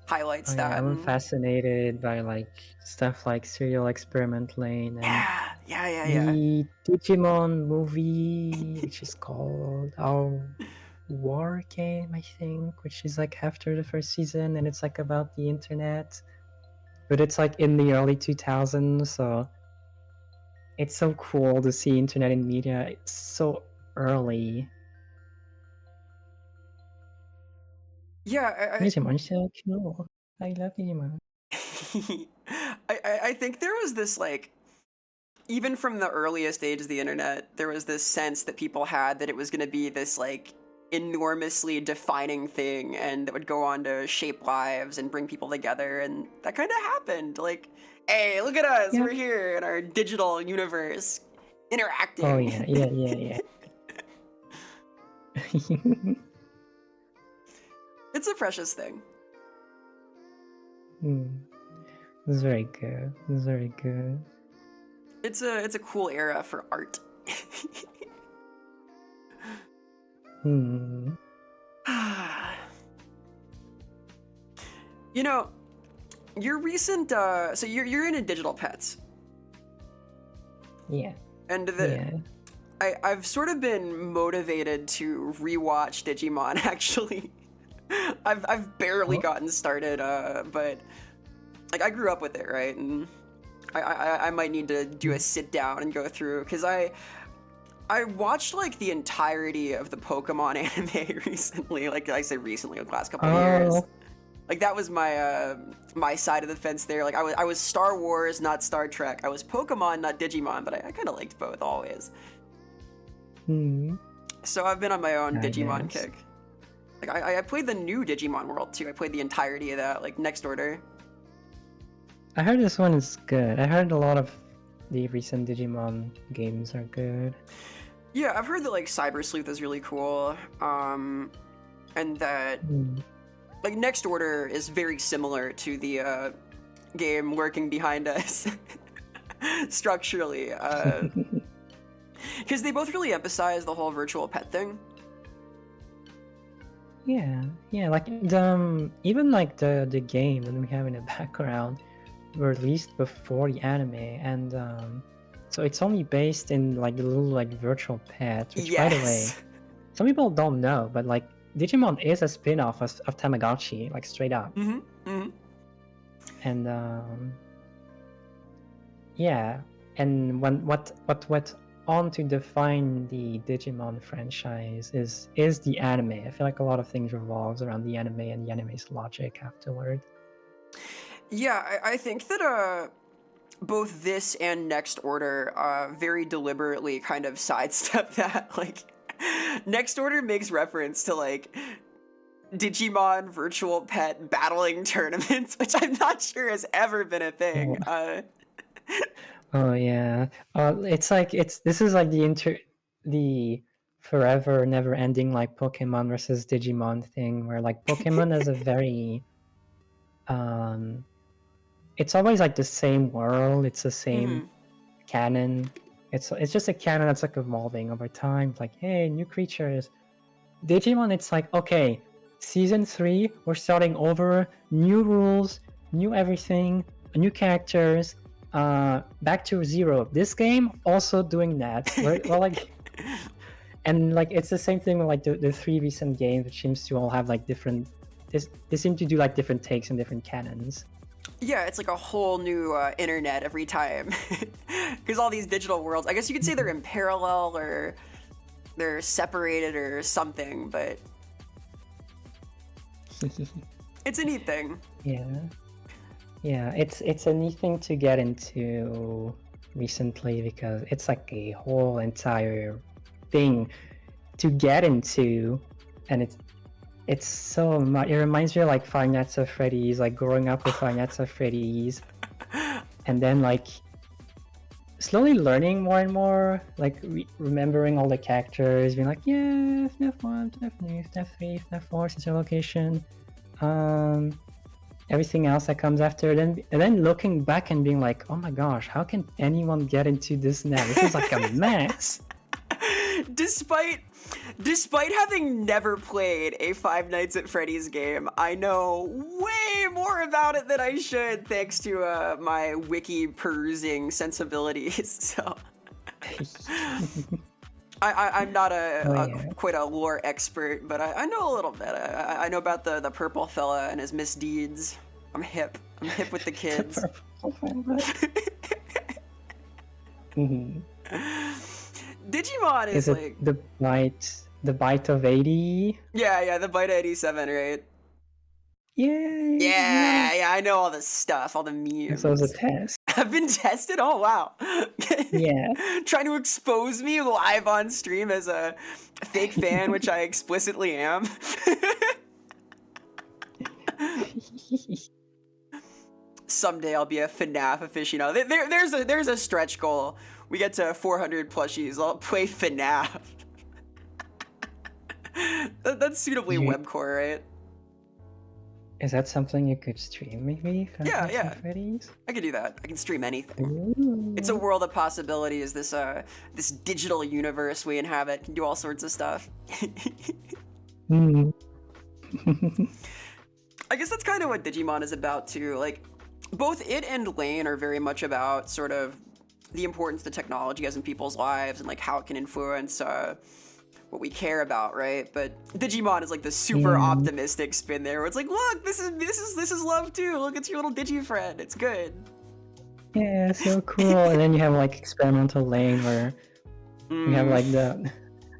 highlights that. I'm fascinated by like stuff like Serial Experiment Lane and the Digimon movie, which is called Our War Game, I think, which is like after the first season, and it's like about the internet, but it's like in the early 2000s, so it's so cool to see internet in media. It's so early. Yeah, Digimon's so cool. I love Digimon. I think there was this, like, even from the earliest stages of the internet, there was this sense that people had that it was going to be this, like, enormously defining thing, and that would go on to shape lives and bring people together, and that kind of happened. Like, hey, look at us, we're here in our digital universe. Oh interacting. yeah, yeah, yeah, yeah. It's a precious thing. This is very good. This is very good. It's a cool era for art. Hmm. You know, your recent so you're into digital pets. Yeah. And Yeah. I've sort of been motivated to rewatch Digimon actually. I've barely Oh. gotten started, but like I grew up with it, right? And I might need to do a sit down and go through because I watched like the entirety of the Pokemon anime recently. Like I say recently, like the last couple of years. Oh. Like that was my my side of the fence there. Like I was Star Wars, not Star Trek. I was Pokemon, not Digimon, but I kind of liked both always. Hmm. So I've been on my own Digimon Nice. kick. Like I played the new Digimon World too. I played the entirety of that, like Next Order. I heard this one is good. I heard a lot of the recent Digimon games are good. Yeah, I've heard that like Cyber Sleuth is really cool. And that like Next Order is very similar to the game working behind us structurally. Because they both really emphasize the whole virtual pet thing. Yeah, like the even like the game that we have in the background were released before the anime, and so it's only based in like the little like virtual pets. Which, by the way, Yes. some people don't know, but like Digimon is a spin-off of Tamagotchi, like straight up. Mm-hmm. Mm-hmm. And yeah, and what went on to define the Digimon franchise is the anime. I feel like a lot of things revolves around the anime and the anime's logic afterward. Yeah, I think that both this and Next Order very deliberately kind of sidestep that. Like, Next Order makes reference to like Digimon virtual pet battling tournaments, which I'm not sure has ever been a thing. Oh yeah. This is like the forever never ending like Pokemon versus Digimon thing where like Pokemon is a very it's always like the same world, it's the same Mhm. canon. It's just a canon that's like evolving over time. It's like, hey, new creatures. Digimon, it's like, okay, season 3, we're starting over, new rules, new everything, new characters, back to zero. This game also doing that. We're like, and like it's the same thing with like the 3 recent games, which seems to all have like different. They seem to do like different takes and different canons. Yeah, it's like a whole new internet every time. Because all these digital worlds, I guess you could say they're in parallel or they're separated or something, but it's a neat thing. Yeah, it's a neat thing to get into recently because it's like a whole entire thing to get into, and it's so much. It reminds me of like Five Nights at Freddy's, like growing up with Five Nights at Freddy's, and then like slowly learning more and more, like remembering all the characters, being like, yeah, FNAF 1, FNAF 2, FNAF 3, FNAF 4, Central Location, everything else that comes after, and then looking back and being like, oh my gosh, how can anyone get into this now? This is like a mess. Despite having never played a Five Nights at Freddy's game, I know way more about it than I should thanks to my wiki perusing sensibilities. So I'm not quite a lore expert, but I know a little bit. I know about the purple fella and his misdeeds. I'm hip with the kids. Digimon is like the bite of 80. Yeah, the bite of 87, right? Yeah, Yeah, I know all the stuff, all the memes. So it was a test. I've been tested. Oh wow. Yeah. Trying to expose me live on stream as a fake fan, which I explicitly am. Someday I'll be a FNAF aficionado. There's a stretch goal we get to 400 plushies, I'll play FNAF. That's suitably webcore, right? Is that something you could stream, maybe? Yeah. Freddy's? I can do that. I can stream anything. Ooh. It's a world of possibilities. This digital universe we inhabit can do all sorts of stuff. Mm. I guess that's kind of what Digimon is about too. Like, both it and Lane are very much about sort of the importance the technology has in people's lives and like how it can influence what we care about, right? But Digimon is like the super optimistic spin there, where it's like, look, this is love too. Look, it's your little Digi friend. It's good. Yeah, so cool. And then you have like experimental Lane, where you have like the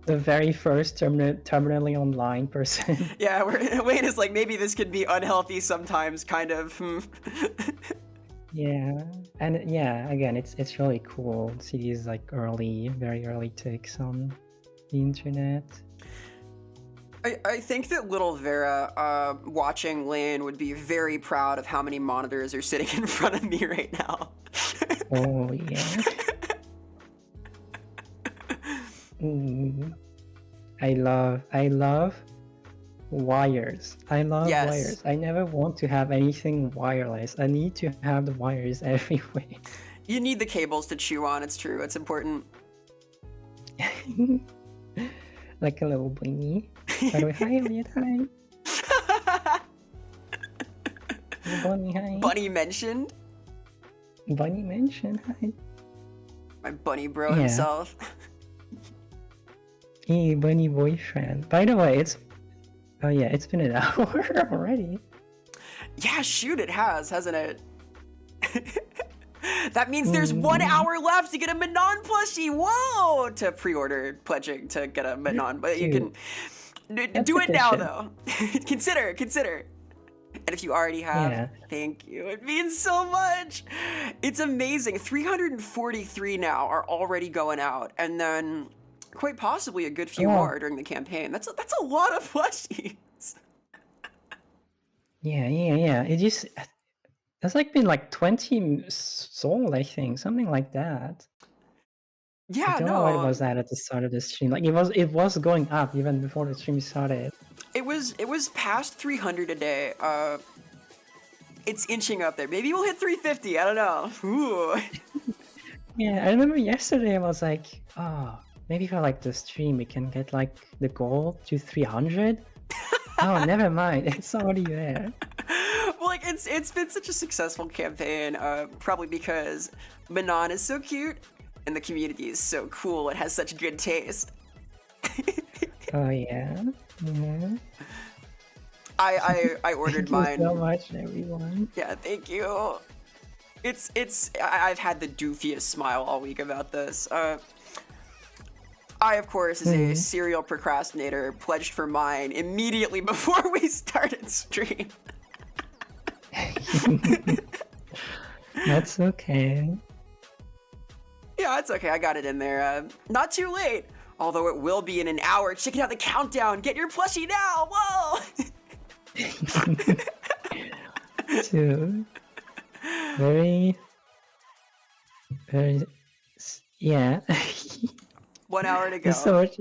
very first terminally online person. Yeah, where Wayne is like, maybe this could be unhealthy sometimes, kind of. Yeah, and yeah, again, it's really cool to see these like very early takes on the internet. I think that little Vera watching Lane would be very proud of how many monitors are sitting in front of me right now. Oh yeah. I love wires. I love wires. I never want to have anything wireless. I need to have the wires everywhere. You need the cables to chew on, it's true. It's important. Like a little bunny. By the way, hi Elliot, hi. Bunny, hi. Bunny mentioned? Bunny mentioned, hi. My bunny bro himself. Hey, bunny boyfriend. By the way, it's been an hour already. Yeah, shoot, it has, hasn't it? That means there's 1 hour left to get a Manon plushie. Whoa! To pre-order pledging to get a Manon, but you can do it now though. consider. And if you already have, thank you. It means so much. It's amazing. 343 now are already going out, and then quite possibly a good few more during the campaign. That's a lot of plushies. Yeah. There's like been like 20 sold, I think, something like that. Yeah, I don't know what was that at the start of the stream. Like it was going up even before the stream started. It was past 300 a day. It's inching up there. Maybe we'll hit 350. I don't know. Ooh. Yeah, I remember yesterday I was like, oh, maybe for like the stream we can get like the goal to 300. Oh, never mind. It's already there. Well, like it's been such a successful campaign, probably because Manon is so cute and the community is so cool and has such good taste. Oh yeah. Mm-hmm. I ordered mine. Thank you so much, everyone. Yeah, thank you. I've had the doofiest smile all week about this. I, of course, as a serial procrastinator, pledged for mine immediately before we started stream. That's okay. Yeah, it's okay. I got it in there. Not too late. Although it will be in an hour. Check it out, the countdown. Get your plushie now. Whoa! Dude. Very, yeah. 1 hour to go. So much,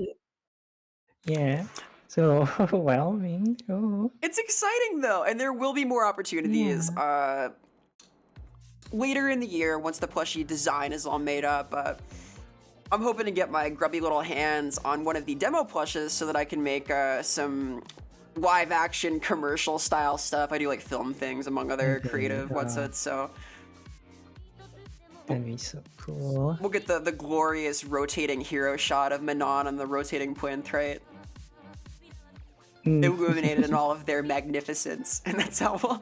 yeah. So overwhelming. Oh. It's exciting though, and there will be more opportunities later in the year once the plushie design is all made up. I'm hoping to get my grubby little hands on one of the demo plushes so that I can make some live action commercial style stuff. I do like film things among other creative what's-its, so that'd be so cool. We'll get the glorious rotating hero shot of Manon on the rotating plinth, right? Illuminated in all of their magnificence, and that's how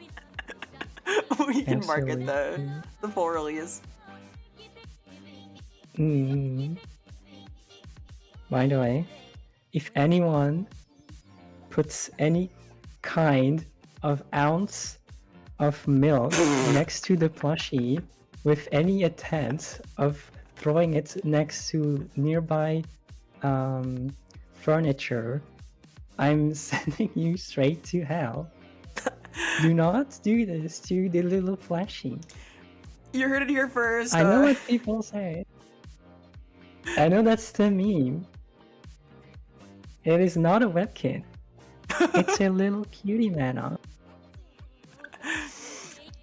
we can market the full release. By the way, if anyone puts any kind of ounce of milk next to the plushie with any intent of throwing it next to nearby furniture, I'm sending you straight to hell. Do not do this to the little plushie. You heard it here first. I know what people say. I know that's the meme. It is not a webkin. It's a little cutie Manon.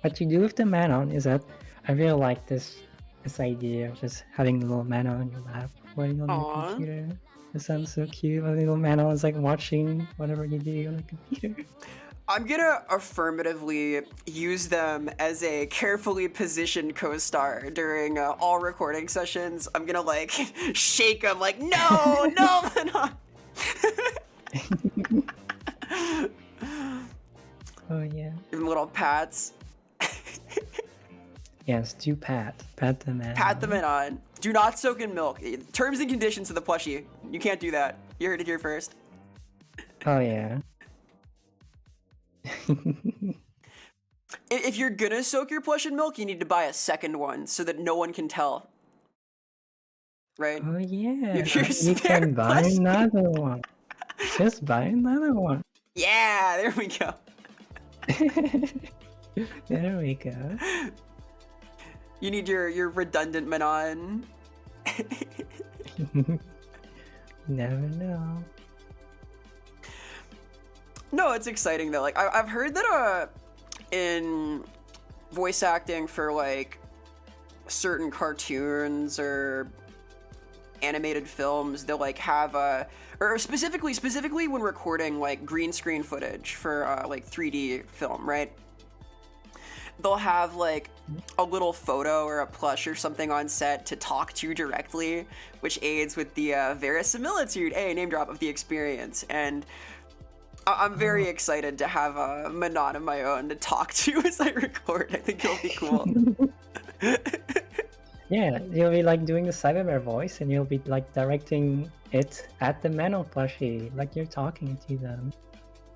What you do with the Manon is that I really like this idea of just having a little Manon on your lap, playing on your computer. It sounds so cute. A little Manon is like watching whatever you do on the computer. I'm gonna affirmatively use them as a carefully positioned co-star during all recording sessions. I'm gonna like shake them like, no, no, no. Oh yeah. Give them little pats. Yes, do pat the Manon. Pat them in on. Do not soak in milk. Terms and conditions of the plushie. You can't do that. You heard it here first. Oh yeah. If you're gonna soak your plush in milk, you need to buy a second one so that no one can tell. Right? Oh yeah. If you're You can buy another one. Just buy another one. Yeah, there we go. There we go. You need your redundant Manon. You never know. No, it's exciting though. Like I've heard that in voice acting for like certain cartoons or animated films, they'll like have or specifically when recording like green screen footage for like 3D film, right? They'll have like a little photo or a plush or something on set to talk to directly, which aids with the verisimilitude, name drop, of the experience. And I'm very excited to have a Manon of my own to talk to as I record. I think it'll be cool. Yeah, you'll be like doing the Cyberbear voice and you'll be like directing it at the Manon plushie, like you're talking to them.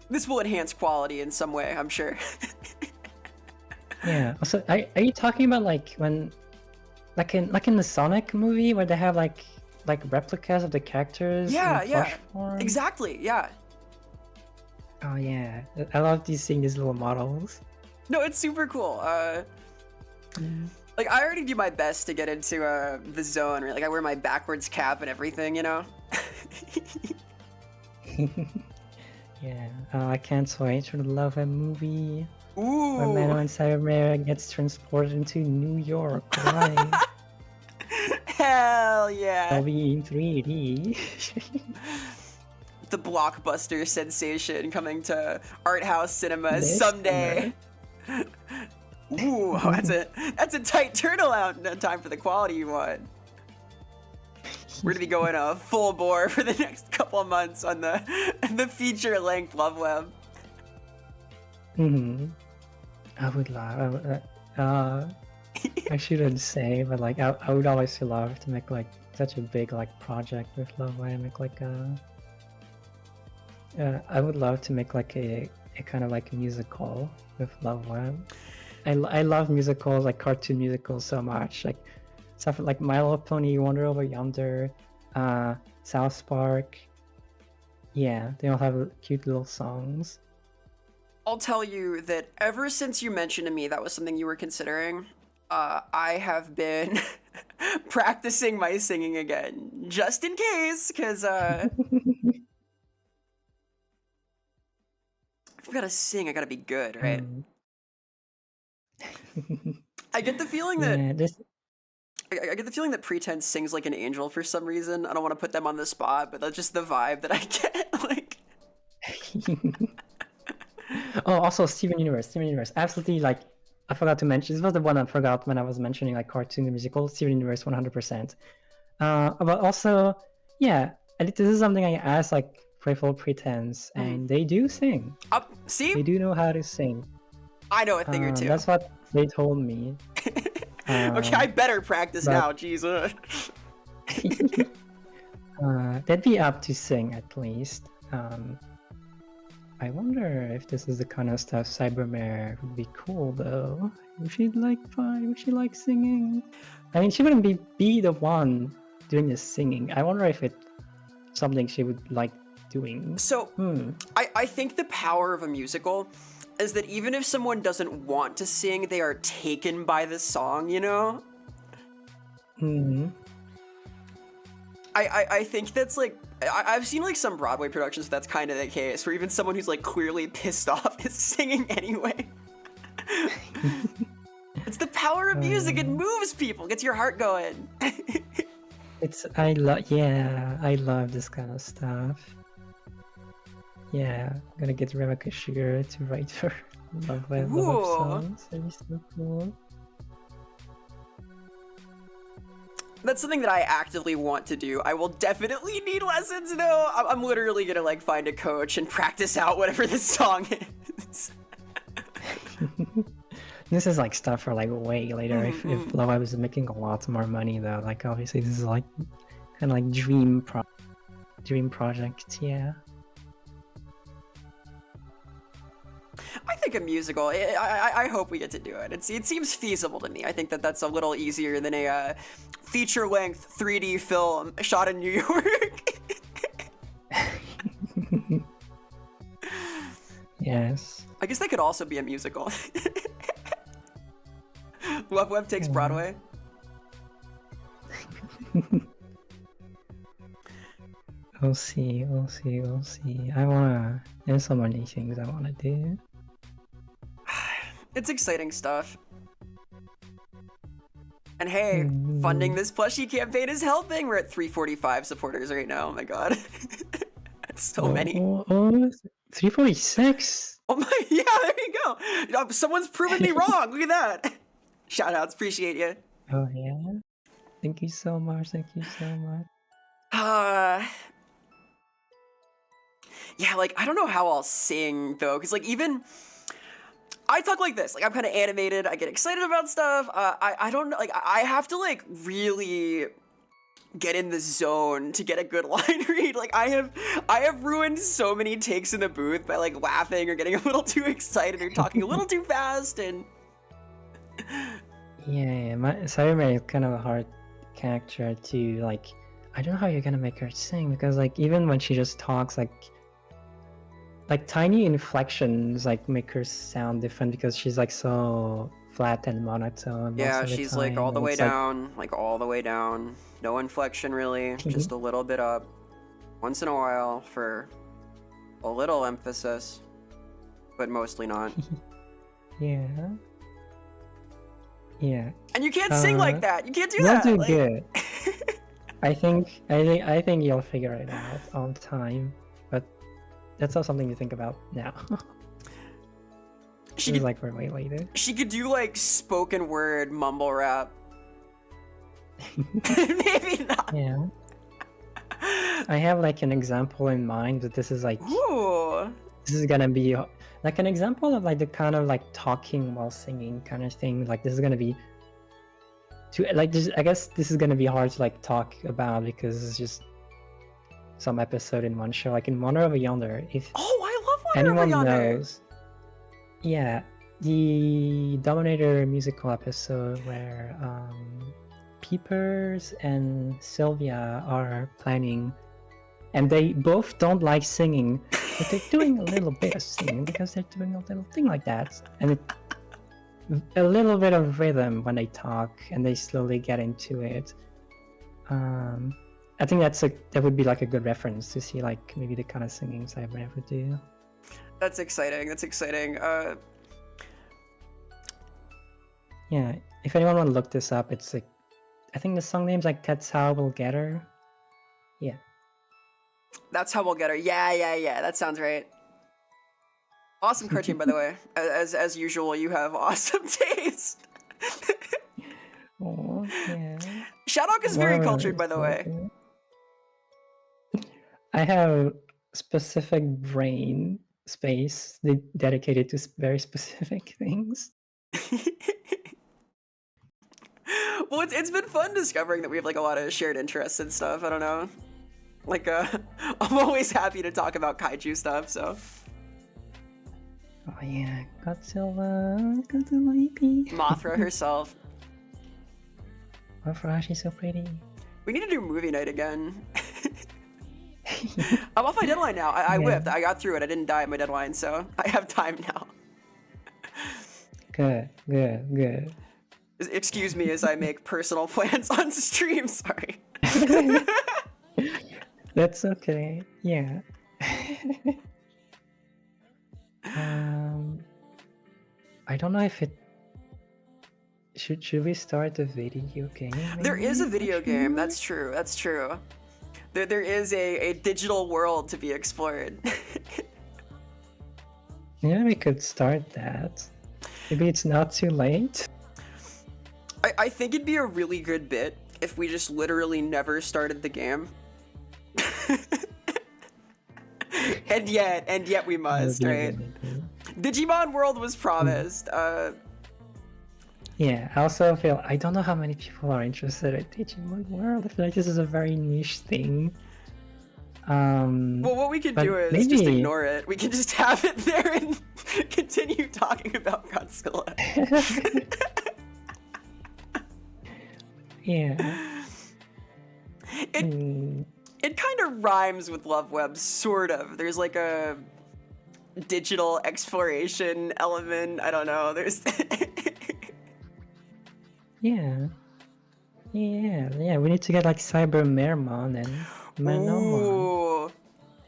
This will enhance quality in some way, I'm sure. Yeah. Also, are you talking about like when, like in the Sonic movie where they have like replicas of the characters? Yeah, in yeah, plush form? exactly, yeah. Oh yeah, I love seeing these little models. No, it's super cool. Like I already do my best to get into the zone, right? Like I wear my backwards cap and everything, you know. Yeah. I can't wait for the Loveweb movie. Ooh. Where Manon and Cyberbear gets transported into New York, right? Hell yeah. It'll be in 3D. The blockbuster sensation coming to art house cinemas This someday. Ooh, that's a tight turnaround time for the quality you want. We're gonna be going full bore for the next couple of months on the feature-length Loveweb. I would love. I shouldn't say, but like I would always love to make like such a big like project with Loveweb. Make like I would love to make like a kind of like musical with Loveweb. I love musicals, like cartoon musicals, so much. Like stuff like My Little Pony, Wander Over Yonder, South Park. Yeah, they all have cute little songs. I'll tell you that ever since you mentioned to me that was something you were considering, I have been practicing my singing again, just in case, because if I gotta sing, I gotta be good, right? I get the feeling that I get the feeling that Pretense sings like an angel for some reason. I don't want to put them on the spot, but that's just the vibe that I get. Like, oh, also Steven Universe, absolutely. Like, I forgot to mention, this was the one I forgot when I was mentioning like cartoon and musical. Steven Universe 100%. But also, yeah, this is something I asked like Playful Pretense, and they do sing. See? They do know how to sing. I know a thing or two. That's what they told me. Okay, I better practice now, Jesus. They'd be up to sing at least. I wonder if this is the kind of stuff Cybermare would be cool though. Would she like singing? I mean, she wouldn't be the one doing the singing. I wonder if it's something she would like doing. So, I think the power of a musical is that even if someone doesn't want to sing, they are taken by the song, you know? I think that's like I've seen like some Broadway productions that's kind of the case where even someone who's like clearly pissed off is singing anyway. It's the power of music. It moves people, gets your heart going. I love this kind of stuff. Yeah, I'm gonna get Rebecca Sugar to write for Loveweb songs. That'd be so cool. That's something that I actively want to do. I will definitely need lessons though. I'm literally gonna like find a coach and practice out whatever this song is. This is like stuff for like way later. If Loveweb is making a lot more money though, like obviously this is like kind of like dream project, yeah. I think a musical. I hope we get to do it. It seems feasible to me. I think that that's a little easier than a feature-length 3D film shot in New York. Yes. I guess that could also be a musical. Loveweb takes Broadway. We'll see. There's so many things I wanna do. It's exciting stuff. And hey, funding this plushie campaign is helping. We're at 345 supporters right now. Oh my god. That's so many. 346. Oh my, yeah, there you go. Someone's proven me wrong. Look at that. Shout outs, appreciate you. Oh yeah. Thank you so much. Yeah, like I don't know how I'll sing though, because like even I talk like this, like I'm kind of animated, I get excited about stuff. I don't know, like I have to like really get in the zone to get a good line read. Like I have ruined so many takes in the booth by like laughing or getting a little too excited or talking a little too fast. And yeah, Sayumi is kind of a hard character to like. I don't know how you're gonna make her sing, because like even when she just talks, like tiny inflections like make her sound different because she's like so flat and monotone. Yeah, she's like all the way down, like all the way down. No inflection really, just a little bit up. Once in a while for a little emphasis, but mostly not. Yeah. Yeah. And you can't sing like that. You can't do you'll that. You'll do like... good. I think you'll figure it out on time, but that's not something to think about now. She's like for way later. She could do like spoken word mumble rap. Maybe not. Yeah. I have like an example in mind, but this is like this is gonna be like an example of like the kind of like talking while singing kind of thing. Like this is gonna be I guess this is gonna be hard to like talk about because it's just some episode in one show. Like in Wonder Over Yonder, if I love Wonder Over Yonder. Knows, yeah, the Dominator musical episode where Peepers and Sylvia are planning, and they both don't like singing, but they're doing a little bit of singing because they're doing a little thing like that, and a little bit of rhythm when they talk, and they slowly get into it. I think that would be like a good reference to see like maybe the kind of singings I ever do. That's exciting. Yeah, if anyone want to look this up, it's like I think the song name's like That's How We'll Get Her. Yeah. That's How We'll Get Her. Yeah. That sounds right. Awesome cartoon, by the way. As usual, you have awesome taste. Oh, yeah. Shadok is very cultured, by the way. I have specific brain space dedicated to very specific things. Well, it's been fun discovering that we have like a lot of shared interests and stuff. I don't know. Like, I'm always happy to talk about kaiju stuff, so. Oh yeah, Godzilla EP. Mothra herself. Mothra, she's so pretty. We need to do movie night again. I'm off my deadline now. I whipped. I got through it. I didn't die at my deadline, so I have time now. Good. Excuse me as I make personal plans on stream. Sorry. That's okay. Yeah. I don't know if it should we start a video game? There is a Maybe, video actually? game. That's true. That's true. There is a digital world to be explored. Yeah, we could start that. Maybe it's not too late. I think it'd be a really good bit if we just literally never started the game. and yet we must, right? Digimon World was promised. Yeah, I also feel I don't know how many people are interested in Digimon World. I feel like this is a very niche thing. Well, what we could do is just ignore it. We can just have it there and continue talking about Godzilla. Yeah. It kind of rhymes with Loveweb, sort of. There's like a digital exploration element. I don't know. There's. Yeah. We need to get like Cyber Mermon and Manon. Ooh,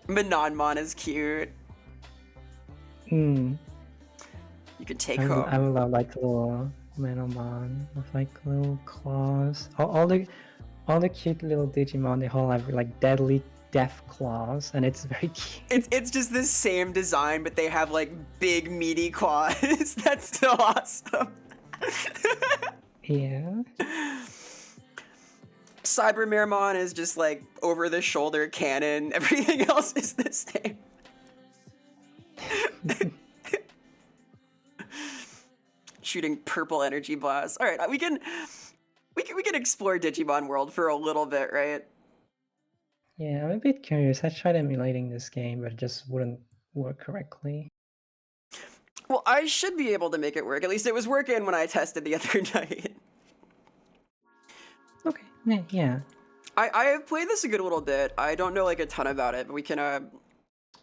Manonmon is cute. You could take home. I would love like little Manomon with like little claws. All the cute little Digimon, they all have like deadly death claws, and it's very cute. It's just the same design, but they have like big meaty claws. That's so awesome. Yeah. Cyber Mermon is just like over the shoulder cannon. Everything else is the same. Shooting purple energy blasts. All right, we can explore Digimon World for a little bit, right? Yeah, I'm a bit curious. I tried emulating this game, but it just wouldn't work correctly. Well, I should be able to make it work. At least it was working when I tested the other night. Okay, yeah. I have played this a good little bit. I don't know like a ton about it, but we can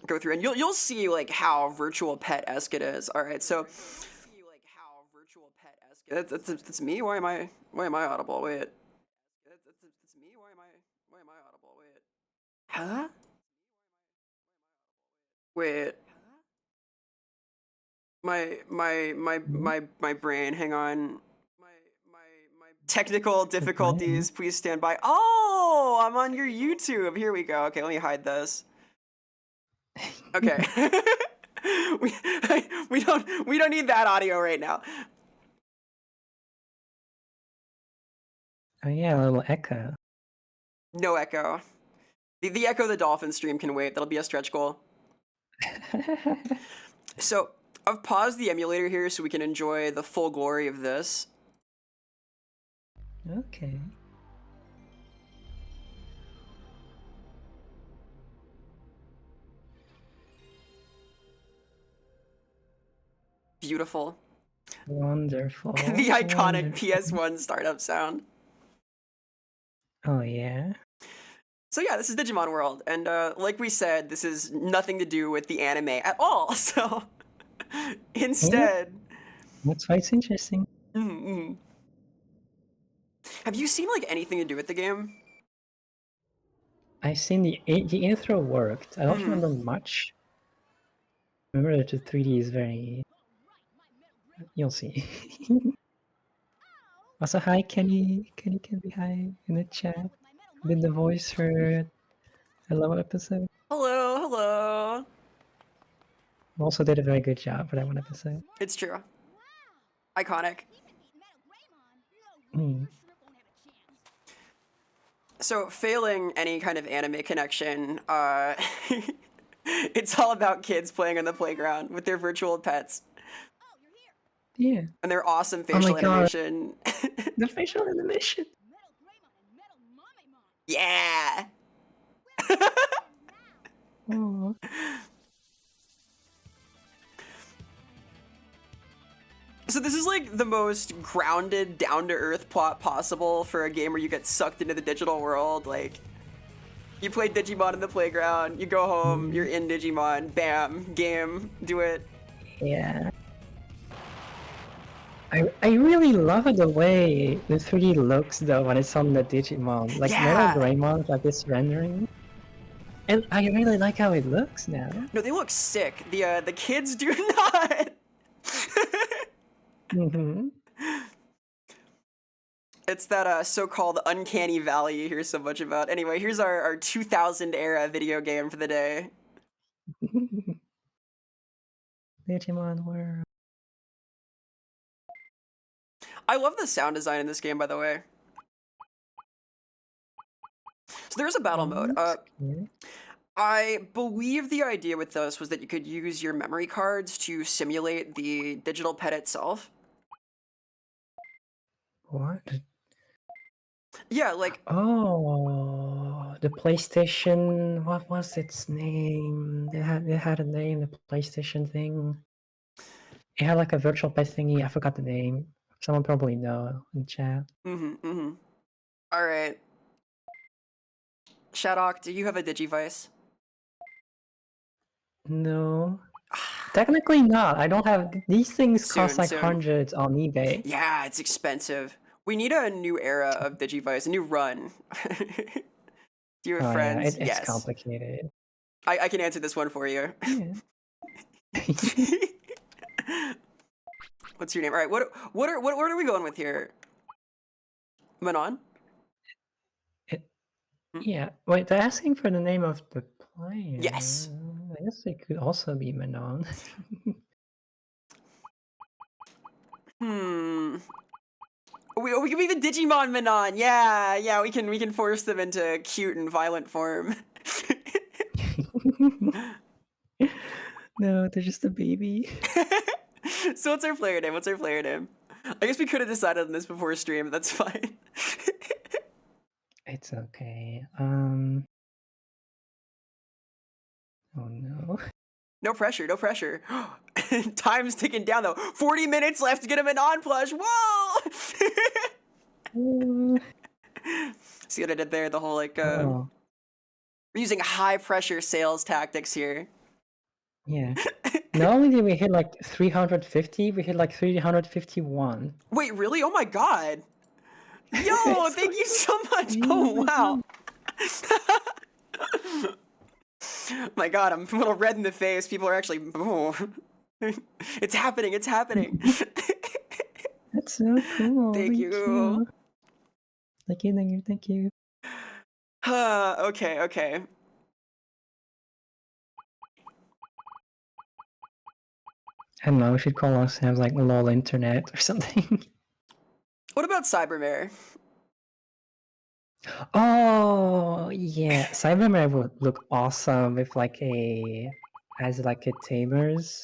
go through and you'll see like how virtual pet-esque it is. All right, so that's me. Why am I audible? Wait. That's me. Why am I audible? Wait. Huh? Wait. My brain. Hang on. My technical difficulties. Please stand by. Oh, I'm on your YouTube. Here we go. Okay, let me hide this. Okay. we don't need that audio right now. Oh yeah, a little echo. No echo. The echo of the dolphin stream can wait. That'll be a stretch goal. So I've paused the emulator here so we can enjoy the full glory of this. Okay. Beautiful. Wonderful. The iconic PS1 startup sound. Oh yeah. So yeah, this is Digimon World, and like we said, this is nothing to do with the anime at all. So instead, that's why it's interesting. Have you seen like anything to do with the game? I've seen the intro worked. I don't remember much. Remember that the 3D is very. You'll see. Also, hi Kenny. Kenny can be hi in the chat. Did the voice for a Loveweb episode? Hello. Also did a very good job for that one episode. It's true. Iconic. So failing any kind of anime connection, it's all about kids playing on the playground with their virtual pets. Yeah. And their awesome facial animation. The facial animation. Yeah. Oh. So this is like the most grounded, down-to-earth plot possible for a game where you get sucked into the digital world. Like, you play Digimon in the playground, you go home, you're in Digimon, bam, game, do it. Yeah. I really love the way the 3D looks though when it's on the Digimon. Like Metal Yeah. Greymon, like this rendering. And I really like how it looks now. No, they look sick. The kids do not. Mm-hmm. It's that so-called uncanny valley you hear so much about. Anyway, here's our 2000 era video game for the day. Digimon World. I love the sound design in this game, by the way. So there's a battle mode. I believe the idea with this was that you could use your memory cards to simulate the digital pet itself. What? Yeah, like Oh, the PlayStation. What was its name? It had a name. The PlayStation thing. It had like a virtual pet thingy. I forgot the name. Someone probably know in chat. All right. Shadok, do you have a Digivice? No, technically not. I don't have these things. Cost like Soon. hundreds on eBay. Yeah, it's expensive. We need a new era of Digivice, a new run. Do you have Oh yeah, friends? it's Yes. complicated. I can answer this one for you. Yeah. What's your name? All right. What are we going with here? Manon? Yeah. Wait, they're asking for the name of the player. Yes. I guess it could also be Manon. We can be the Digimon Manon. Yeah. We can force them into cute and violent form. No, they're just a baby. So what's our player name? I guess we could have decided on this before stream, but that's fine. It's okay. Oh no. No pressure. Time's ticking down though. 40 minutes left to get a Manon plush. Whoa! See what I did there? The whole like Oh. We're using high pressure sales tactics here. Yeah. Not only did we hit like 350, we hit like 351. Wait, really? Oh my god. Yo, thank you so much. Oh wow. My god, I'm a little red in the face. People are actually It's happening. That's so cool. Thank you. Thank you. Okay. I don't know, we should call ourselves like LOL Internet or something. What about Cybermare? Oh yeah, Cybermare would look awesome with like a tamer's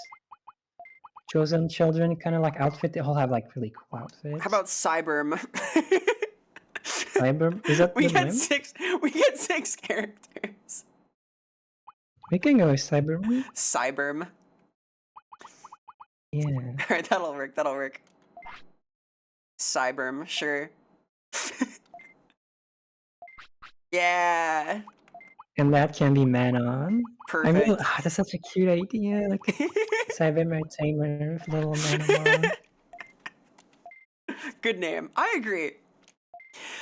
chosen children kind of like outfit. They all have like really cool outfits. How about Cyberm? Cyber? Is that we the get name? we get 6 characters. We can go with Cyberm. Cyberm. Yeah. Alright, that'll work. Cyberm, sure. Yeah. And that can be Manon. Perfect. I mean, that's such a cute idea. Like Cybermare tamer with little Manon. Good name. I agree.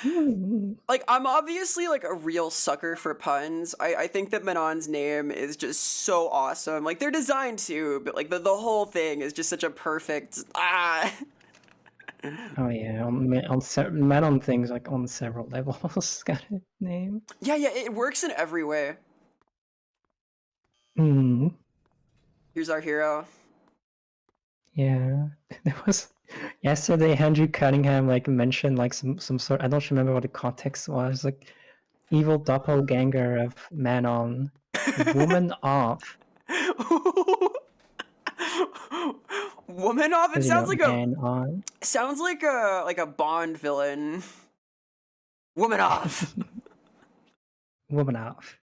Mm-hmm. Like, I'm obviously like a real sucker for puns. I think that Manon's name is just so awesome. Like, they're designed too, but like the whole thing is just such a perfect Oh yeah, on Manon things like on several levels got a name. Yeah, it works in every way. Here's our hero. Yeah, there was yesterday. Andrew Cunningham like mentioned like some sort. I don't remember what the context was. Like evil doppelganger of Manon, woman off. Woman off. It sounds like a Bond villain. Woman off. Woman off.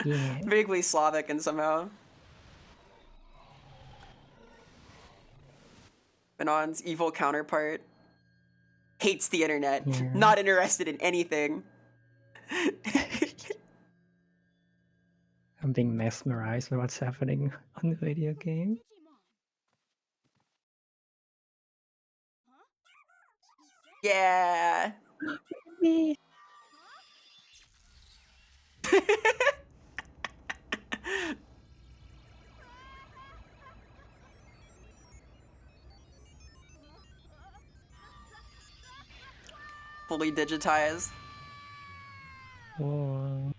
Yeah. Vaguely Slavic and somehow. Manon's evil counterpart hates the internet. Yeah. Not interested in anything. I'm being mesmerized by what's happening on the video game. Yeah. Me. Fully digitized. Oh.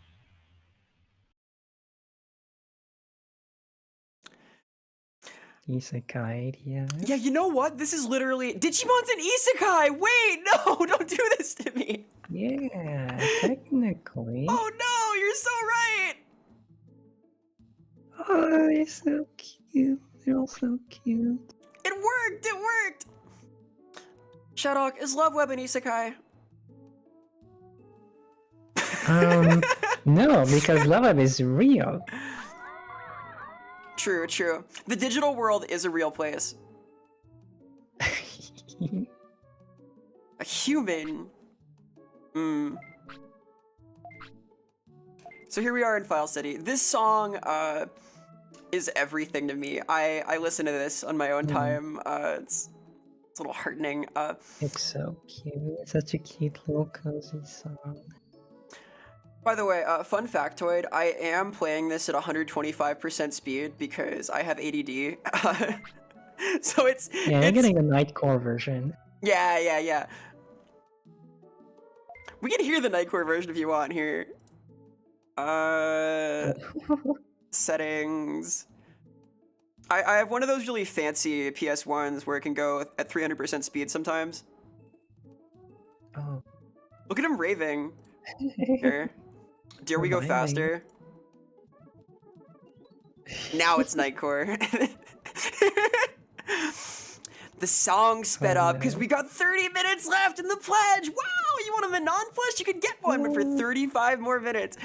Isekai, yeah. Yeah, you know what? This is literally Digimon's an isekai. Wait, no, don't do this to me. Yeah, technically. Oh no, you're so right. Oh, they're so cute. They're all so cute. It worked. It worked. Shadok, is Loveweb an isekai? No, because Loveweb is real. True, true. The digital world is a real place. A human. So here we are in File City. This song is everything to me. I listen to this on my own time. It's a little heartening. It's so cute. It's such a cute little cozy song. By the way, fun factoid, I am playing this at 125% speed because I have ADD. So it's... Yeah, you're getting a Nightcore version. Yeah. We can hear the Nightcore version if you want here. Settings. I have one of those really fancy PS1s where it can go at 300% speed sometimes. Oh. Look at him raving. Here. Dare we go faster? Now it's Nightcore. The song sped up because we got 30 minutes left in the pledge. Wow, you want a Manon Plush? You could get one, but for 35 more minutes.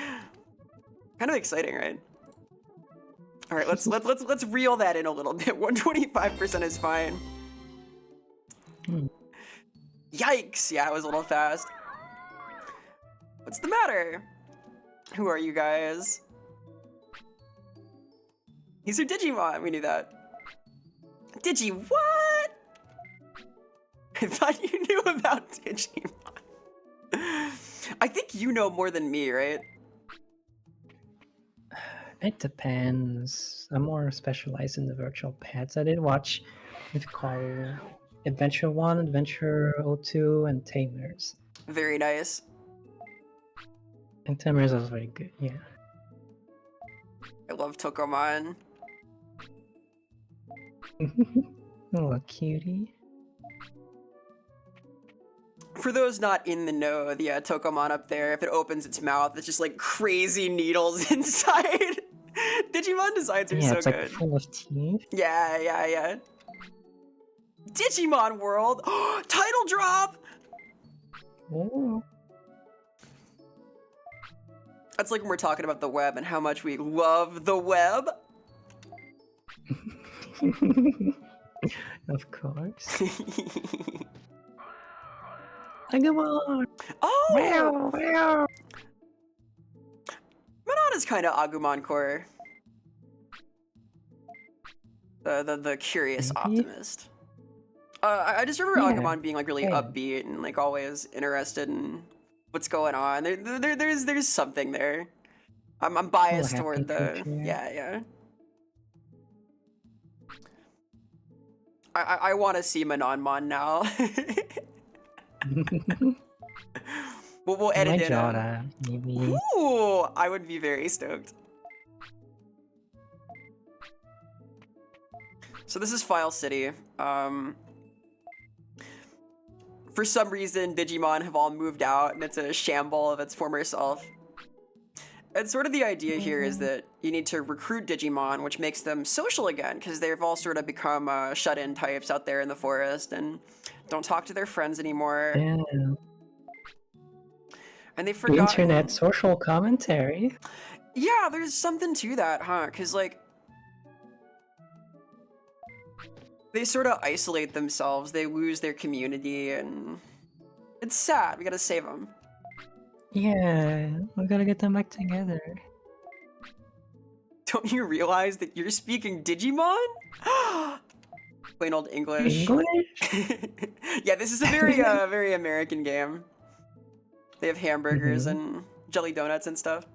Kind of exciting, right? All right, let's reel that in a little bit. 125% is fine. Yikes! Yeah, it was a little fast. What's the matter? Who are you guys? These are Digimon. We knew that. Digi what? I thought you knew about Digimon. I think you know more than me, right? It depends. I'm more specialized in the virtual pets. I did watch what's it called Adventure 1, Adventure 02, and Tamers. Very nice. And Tamers was very good, yeah. I love Tokomon. Oh, cutie. For those not in the know, the Tokomon up there, if it opens its mouth, it's just like crazy needles inside. Digimon designs are so it's good. like full of teeth. Yeah. Digimon World! Title drop! Oh. That's like when we're talking about the web and how much we love the web. Of course. Agumon! Oh! Wow. Manon is kind of Agumon core. The curious optimist. I just remember Agumon being like really upbeat and like always interested in what's going on. There's something there. I'm biased toward the yeah. I want to see Manonmon now. we'll edit it in. Maybe. Ooh, I would be very stoked. So this is File City. For some reason, Digimon have all moved out, and it's a shamble of its former self. And sort of the idea here is that you need to recruit Digimon, which makes them social again, because they've all sort of become shut-in types out there in the forest and don't talk to their friends anymore. Yeah. And they forgot Internet social commentary. Yeah, there's something to that, huh? Because like they sort of isolate themselves, they lose their community, and it's sad. We gotta save them. Yeah, we gotta get them back together. Don't you realize that you're speaking Digimon? Plain old English. English? Yeah, this is a very very American game. They have hamburgers and jelly donuts and stuff.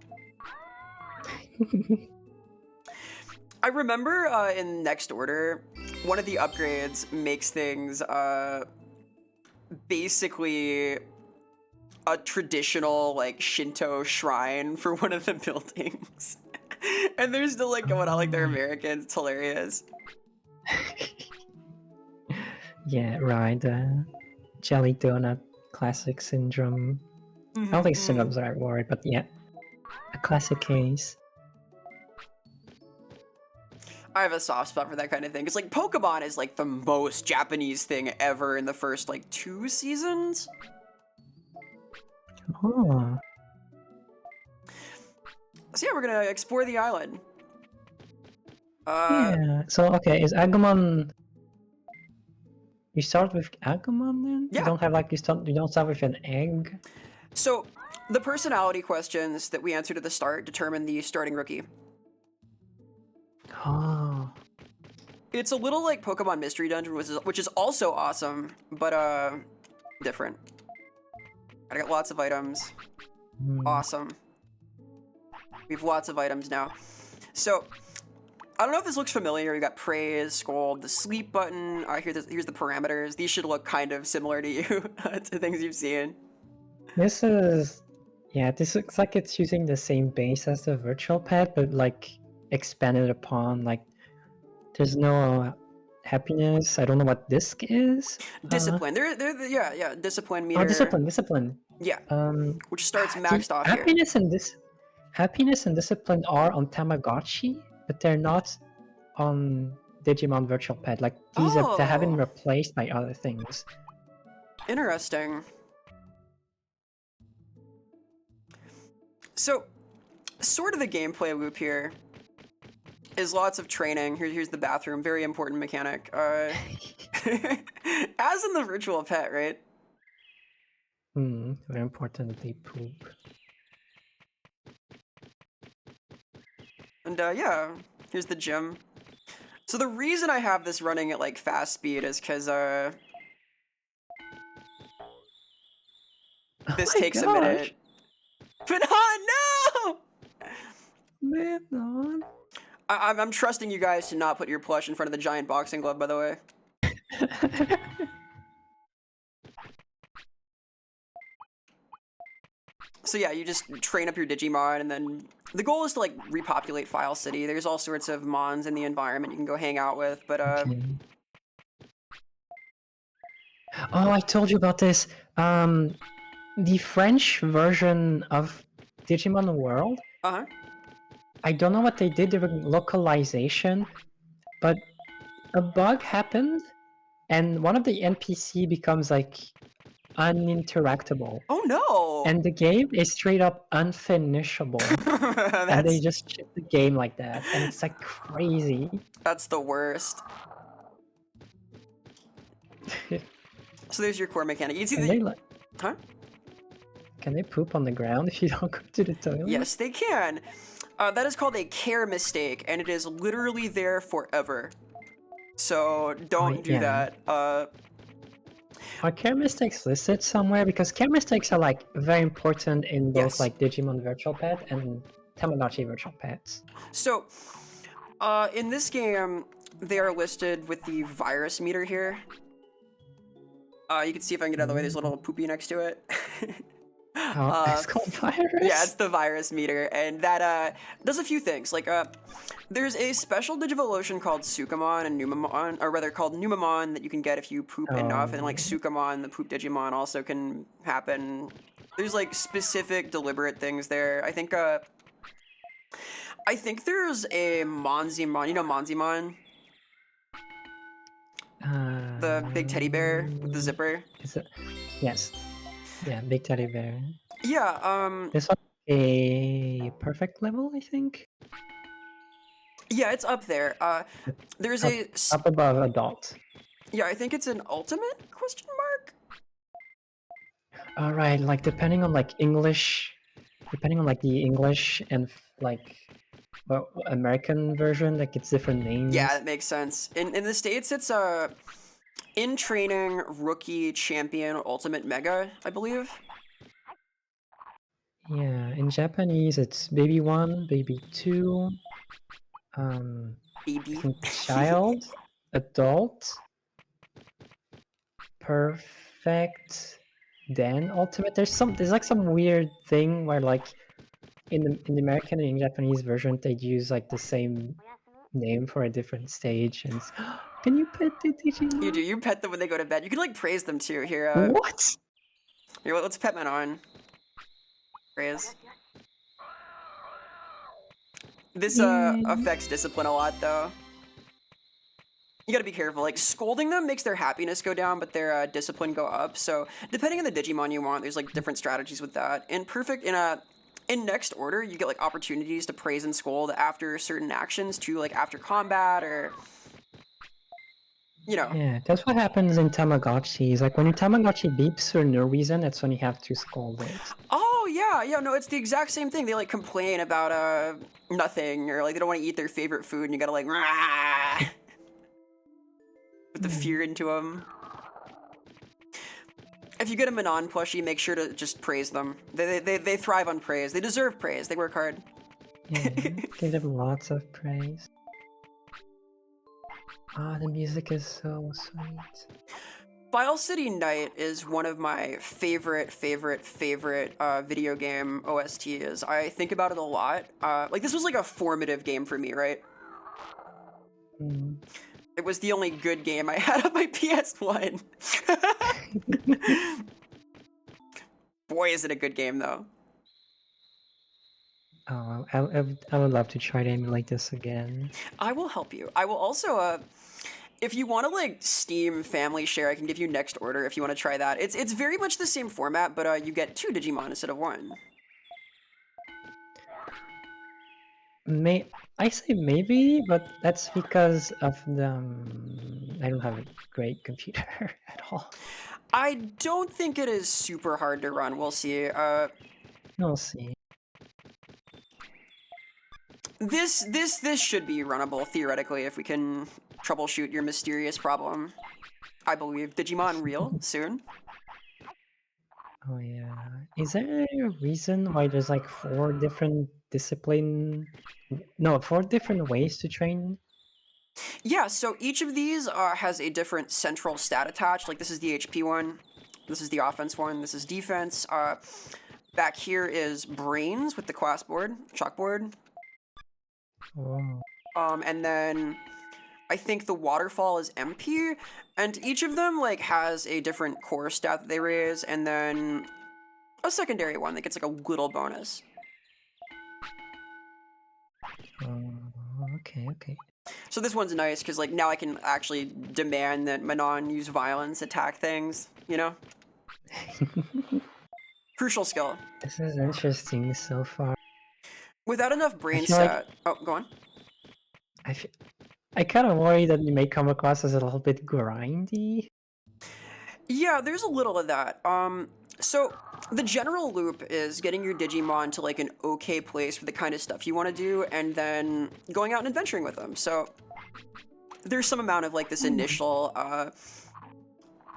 I remember in Next Order, one of the upgrades makes things basically a traditional like Shinto shrine for one of the buildings. And they're still like going out like they're Americans. It's hilarious. Yeah, right. Jelly donut classic syndrome. I don't think syndrome's the right word, but yeah, a classic case. I have a soft spot for that kind of thing. It's like Pokemon is like the most Japanese thing ever in the first like 2 seasons. Oh. So yeah, we're gonna explore the island. Yeah. So okay, is Agumon? You start with Agumon then? Yeah. You don't have like you don't start with an egg. So the personality questions that we answered at the start determine the starting rookie. Oh. It's a little like Pokemon Mystery Dungeon, which is also awesome, but different. I got lots of items. Awesome. We have lots of items now. So I don't know if this looks familiar. We got praise, scold, the sleep button. Here's the parameters. These should look kind of similar to you, to things you've seen. This is, yeah, this looks like it's using the same base as the virtual pet, but like expanded upon. Like, there's no happiness. I don't know what disc is. Discipline. Yeah, discipline meter. Oh, discipline. Yeah. Which starts maxed off happiness here. Happiness and discipline are on Tamagotchi, but they're not on Digimon Virtual Pet. Like these they have been replaced by other things. Interesting. So, sort of the gameplay loop here is lots of training. Here's the bathroom. Very important mechanic. As in the virtual pet, right? Very important that they poop. And yeah, here's the gym. So the reason I have this running at like fast speed is because this takes a minute. Manon, no! Manon. I'm trusting you guys to not put your plush in front of the giant boxing glove, by the way. So yeah, you just train up your Digimon, and then the goal is to like repopulate File City. There's all sorts of mons in the environment you can go hang out with, but Okay. Oh, I told you about this. The French version of Digimon World. I don't know what they did during localization, but a bug happened, and one of the NPC becomes like uninteractable. Oh no! And the game is straight up unfinishable. And they just ship the game like that, and it's like crazy. That's the worst. So there's your core mechanic. You can see Can they poop on the ground if you don't go to the toilet? Yes, they can. That is called a care mistake, and it is literally there forever. So don't do that. Are care mistakes listed somewhere? Because care mistakes are like very important in both like Digimon Virtual Pet and Tamagotchi Virtual Pets. So, in this game, they are listed with the virus meter here. You can see if I can get out of the way. There's a little poopy next to it. It's called virus? Yeah, it's the virus meter, and that does a few things. Like, there's a special Digivolution called Sukamon and Numamon, or rather called Numamon, that you can get if you poop enough, and like Sukamon, the poop Digimon, also can happen. There's like specific deliberate things there. I think there's a Monzimon. You know Monzimon? The big teddy bear with the zipper. Is it? Yes. Yeah, big teddy bear. Yeah, This one a perfect level, I think? Yeah, it's up there. There's up above adult. Yeah, I think it's an ultimate question mark? Alright, like depending on like the English and like well, American version, like it's different names. Yeah, that makes sense. In the States, it's in training, rookie, champion, ultimate mega, I believe. Yeah, in Japanese it's baby 1, baby 2, I BB. think child, adult, perfect, then ultimate. There's like some weird thing where like in the American and Japanese version they use like the same name for a different stage. And can you pet the Digimon? You do. You pet them when they go to bed. You can like praise them too. Here, What? here, let's pet Manon. Praise. This affects discipline a lot though. You gotta be careful. Like scolding them makes their happiness go down, but their discipline go up. So depending on the Digimon you want, there's like different strategies with that. In next order, you get like opportunities to praise and scold after certain actions too, like after combat or you know. Yeah, that's what happens in Tamagotchis. Like when your Tamagotchi beeps for no reason, that's when you have to scold it. Oh yeah, no, it's the exact same thing. They like complain about nothing, or like they don't want to eat their favorite food, and you gotta like rah, put the fear into them. If you get a Manon plushie, make sure to just praise them. They thrive on praise. They deserve praise. They work hard. Yeah, give them lots of praise. Ah, the music is so sweet. File City Night is one of my favorite video game OSTs. I think about it a lot. Like this was like a formative game for me, right? Mm. It was the only good game I had on my PS1. Boy, is it a good game though. Oh, I would love to try to emulate this again. I will help you. I will also, if you want to like Steam family share, I can give you next order if you want to try that. It's very much the same format, but you get 2 Digimon instead of 1. I say maybe, but that's because of the I don't have a great computer at all. I don't think it is super hard to run. We'll see. We'll see. This should be runnable theoretically if we can troubleshoot your mysterious problem. I believe Digimon real soon. Oh yeah. Is there a reason why there's like 4 different No, 4 different ways to train? Yeah, so each of these has a different central stat attached. Like this is the HP one, this is the offense one, this is defense. Back here is brains with the class board, chalkboard. Oh. And then I think the waterfall is MP, and each of them like has a different core stat that they raise, and then a secondary one that gets like a little bonus. Okay. So this one's nice because like now I can actually demand that Manon use violence, attack things, you know? Crucial skill. This is interesting so far. Without enough brain feel stat. Oh, go on. I kind of worry that you may come across as a little bit grindy. Yeah, there's a little of that. So the general loop is getting your Digimon to like an okay place for the kind of stuff you want to do, and then going out and adventuring with them. So there's some amount of like this initial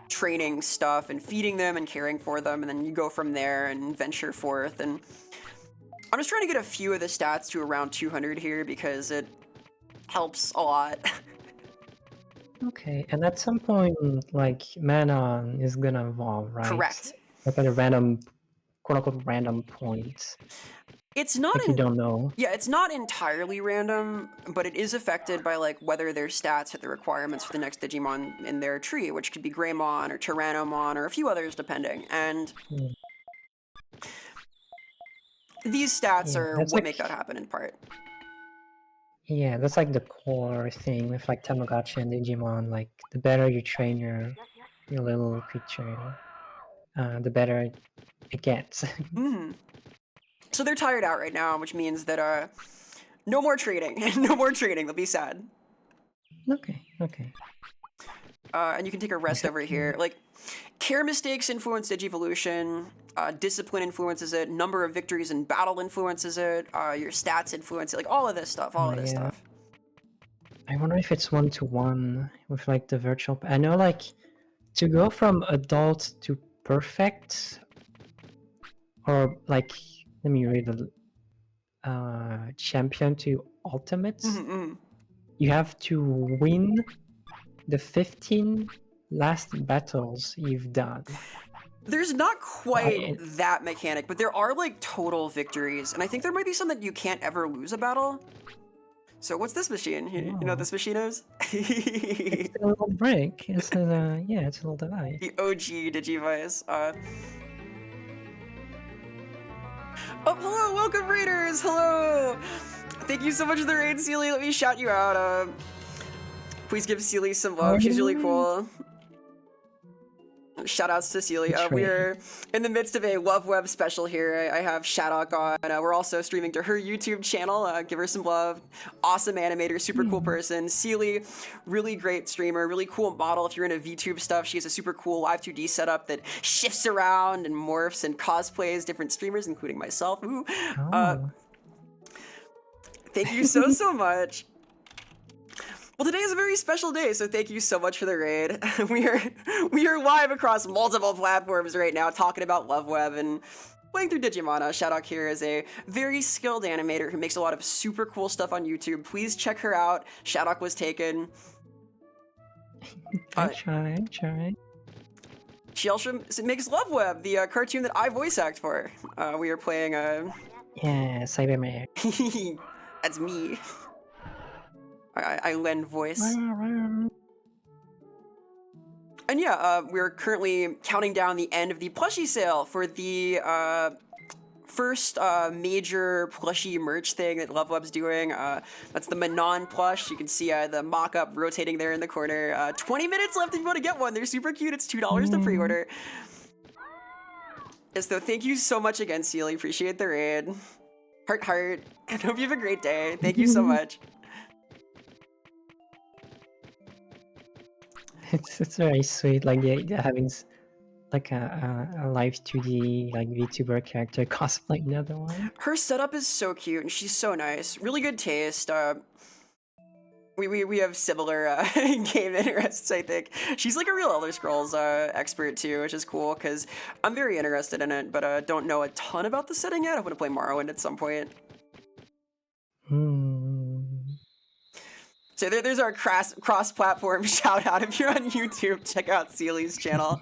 training stuff and feeding them and caring for them, and then you go from there and venture forth. And I'm just trying to get a few of the stats to around 200 here because it helps a lot. Okay, and at some point, like, Manon is gonna evolve, right? Correct. Like at a random, quote-unquote, random point. It's not Like you don't know. Yeah, it's not entirely random, but it is affected by like whether their stats hit the requirements for the next Digimon in their tree, which could be Greymon or Tyrannomon or a few others depending. And these stats are what make that happen in part. Yeah, that's like the core thing with like Tamagotchi and Digimon. Like the better you train your little creature, the better it gets. So they're tired out right now, which means that no more trading. No more trading. They'll be sad. Okay. And you can take a rest over here. Like, care mistakes influence Digivolution. Discipline influences it. Number of victories in battle influences it. Your stats influence it. Like, all of this stuff. All of this stuff. I wonder if it's 1-to-1 with like the virtual. I know like to go from adult to perfect, or like let me read the champion to ultimate. You have to win the 15 last battles you've done. There's not quite that mechanic, but there are like total victories, and I think there might be some that you can't ever lose a battle. So what's this machine? You know what this machine is? It's a little brick. It's a it's a little device. The OG Digivice. Oh, hello, welcome raiders. Hello. Thank you so much for the raid, Sealy. Let me shout you out. Please give Sealy some love. She's really cool. Shout outs to Sealy. We're in the midst of a Loveweb special here. I have Shadok on. We're also streaming to her YouTube channel. Give her some love. Awesome animator, super cool person. Sealy, really great streamer, really cool model. If you're into VTube stuff, she has a super cool Live 2D setup that shifts around and morphs and cosplays different streamers, including myself. Ooh. Thank you so much. Well, today is a very special day, so thank you so much for the raid. We are live across multiple platforms right now, talking about Loveweb and playing through Digimon. Shadok here is a very skilled animator who makes a lot of super cool stuff on YouTube. Please check her out. Shadok was taken. I try. She also makes Loveweb, the cartoon that I voice act for. We are playing Yeah, Cyberman. That's me. I lend voice. And yeah, we're currently counting down the end of the plushie sale for the first major plushie merch thing that Loveweb's doing. That's the Manon plush. You can see the mock-up rotating there in the corner. 20 minutes left if you want to get one. They're super cute. It's $2 to pre-order. Yes, though, thank you so much again, Sealy. Appreciate the raid. Heart. I hope you have a great day. Thank you so much. It's very sweet, like having like a live 2D like VTuber character cosplay another one. Her setup is so cute and she's so nice. Really good taste. We have similar game interests, I think. She's like a real Elder Scrolls expert too, which is cool because I'm very interested in it, but don't know a ton about the setting yet. I want to play Morrowind at some point. So there's our cross-platform shout-out. If you're on YouTube, check out Sealy's channel.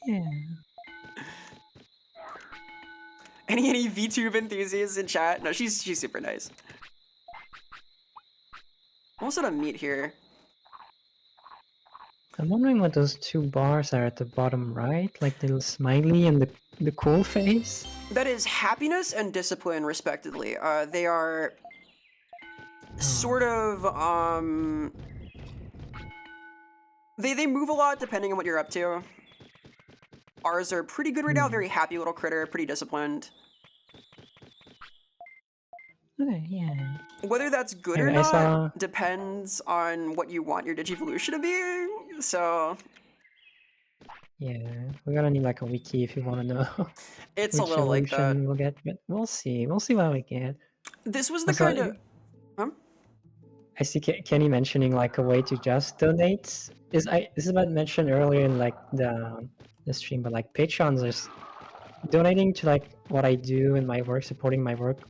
Yeah. Any VTube enthusiasts in chat? No, she's super nice. Almost out of meat here. I'm wondering what those two bars are at the bottom right, like the little smiley and the cool face. That is happiness and discipline, respectively. They are sort of they move a lot depending on what you're up to. Ours are pretty good right now, very happy little critter, pretty disciplined. Okay, yeah. Whether that's good or not depends on what you want your Digivolution to be. So yeah, we're gonna need like a wiki if you want to know. It's a little like that. We'll get, but we'll see what we get. This was the kind of I see Kenny mentioning like a way to just donate. This is about mentioned earlier in like the stream, but like Patrons are donating to like what I do in my work, supporting my work.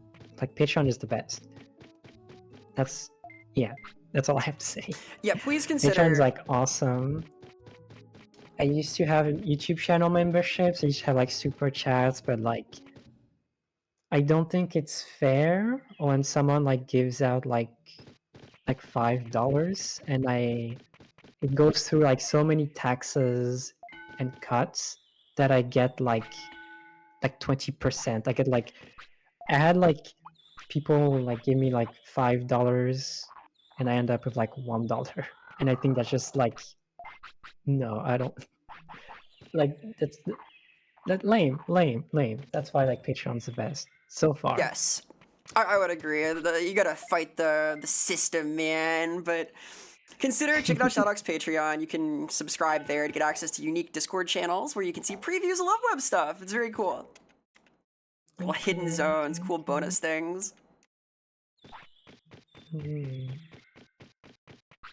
Like Patreon is the best. That's all I have to say. Yeah, please consider. Patreon's like awesome. I used to have YouTube channel memberships. I used to have like super chats, but like I don't think it's fair when someone like gives out like $5 and it goes through like so many taxes and cuts that I get like 20%. I had like people like give me like $5 and I end up with like $1, and I think that's just like no, I don't like that lame. That's why like Patreon's the best so far. Yes, I would agree. You gotta fight the system, man. But Consider checking out Shadok's Patreon. You can subscribe there to get access to unique Discord channels where you can see previews of Loveweb stuff. It's very cool. Little hidden zones, cool bonus things. We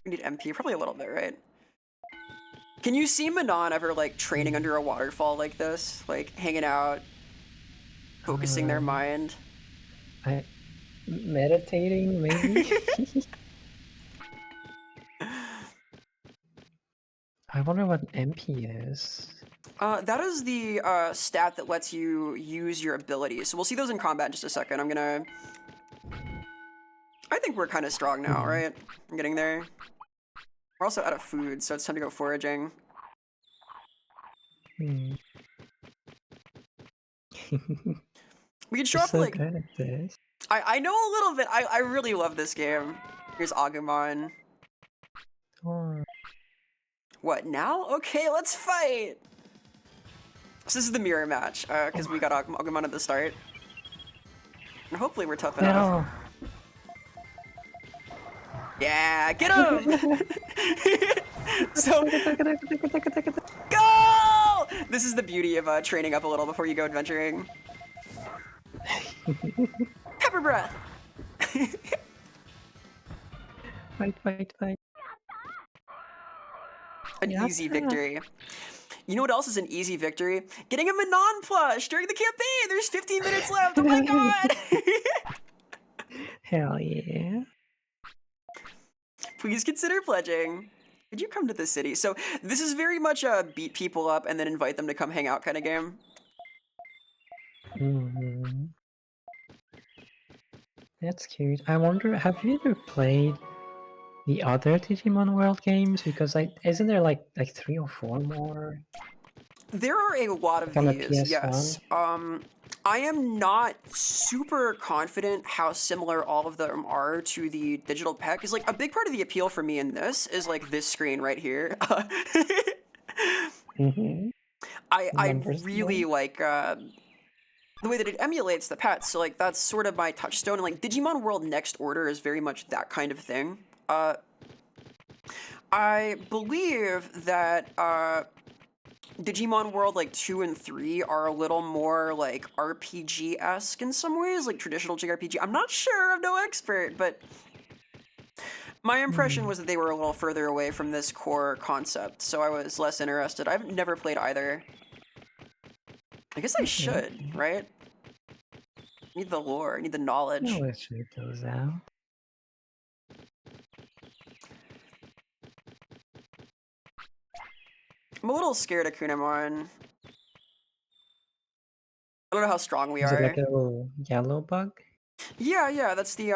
need MP, probably a little bit, right? Can you see Manon ever like training under a waterfall like this? Like hanging out, focusing their mind? Meditating, maybe? I wonder what MP is. That is the stat that lets you use your abilities. So we'll see those in combat in just a second. I think we're kind of strong now, right? I'm getting there. We're also out of food, so it's time to go foraging. We could show up so like... good at this. I know a little bit. I really love this game. Here's Agumon. Oh. What, now? Okay, let's fight! So this is the mirror match, because we got Agumon at the start. And hopefully we're tough enough. Yeah, get him! So, go! This is the beauty of training up a little before you go adventuring. Pepper breath! Fight. An easy victory. You know what else is an easy victory? Getting a Manon plush during the campaign! There's 15 minutes left! Oh my god! Hell yeah. Please consider pledging. Could you come to the city? So this is very much a beat people up and then invite them to come hang out kind of game. That's cute. I wonder, have you ever played the other Digimon World games? Because isn't there like 3 or 4 more? There are a lot of these, yes. I am not super confident how similar all of them are to the digital pet, because like a big part of the appeal for me in this is like this screen right here. I really like the way that it emulates the pets, so like that's sort of my touchstone, and like Digimon World Next Order is very much that kind of thing. I believe that Digimon World like 2 and 3 are a little more like RPG-esque in some ways, like traditional JRPG. I'm not sure, I'm no expert, but my impression was that they were a little further away from this core concept, so I was less interested. I've never played either. I guess I should, right? I need the lore, I need the knowledge. No, let's check those out. I'm a little scared of Kunamon. I don't know how strong we are. Is it like a little yellow bug? Yeah, that's the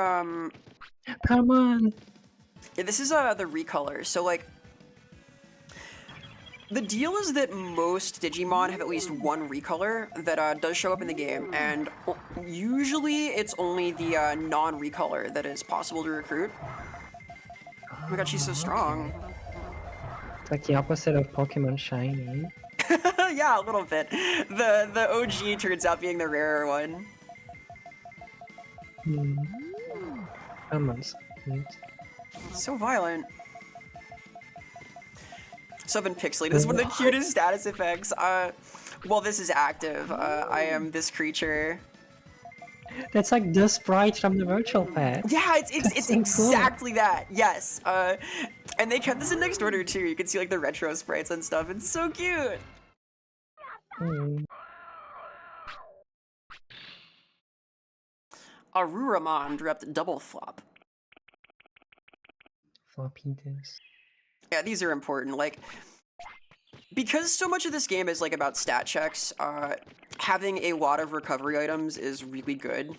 Come on! Yeah, this is the recolor. So like the deal is that most Digimon have at least one recolor that does show up in the game, and usually it's only the non-recolor that is possible to recruit. Oh my god, she's so strong. It's like the opposite of Pokemon Shiny. Yeah, a little bit. The OG turns out being the rarer one. Come on, so cute. So violent. So I've been pixelated. This is one of the cutest status effects. Well, this is active. I am this creature. That's like the sprite from the virtual pet. Yeah, it's so exactly cool. That. Yes. And they kept this in Next Order too. You can see like the retro sprites and stuff. It's so cute. Aruramon dropped double flop. Floppy disk. Yeah, these are important. Like, because so much of this game is like about stat checks, having a lot of recovery items is really good.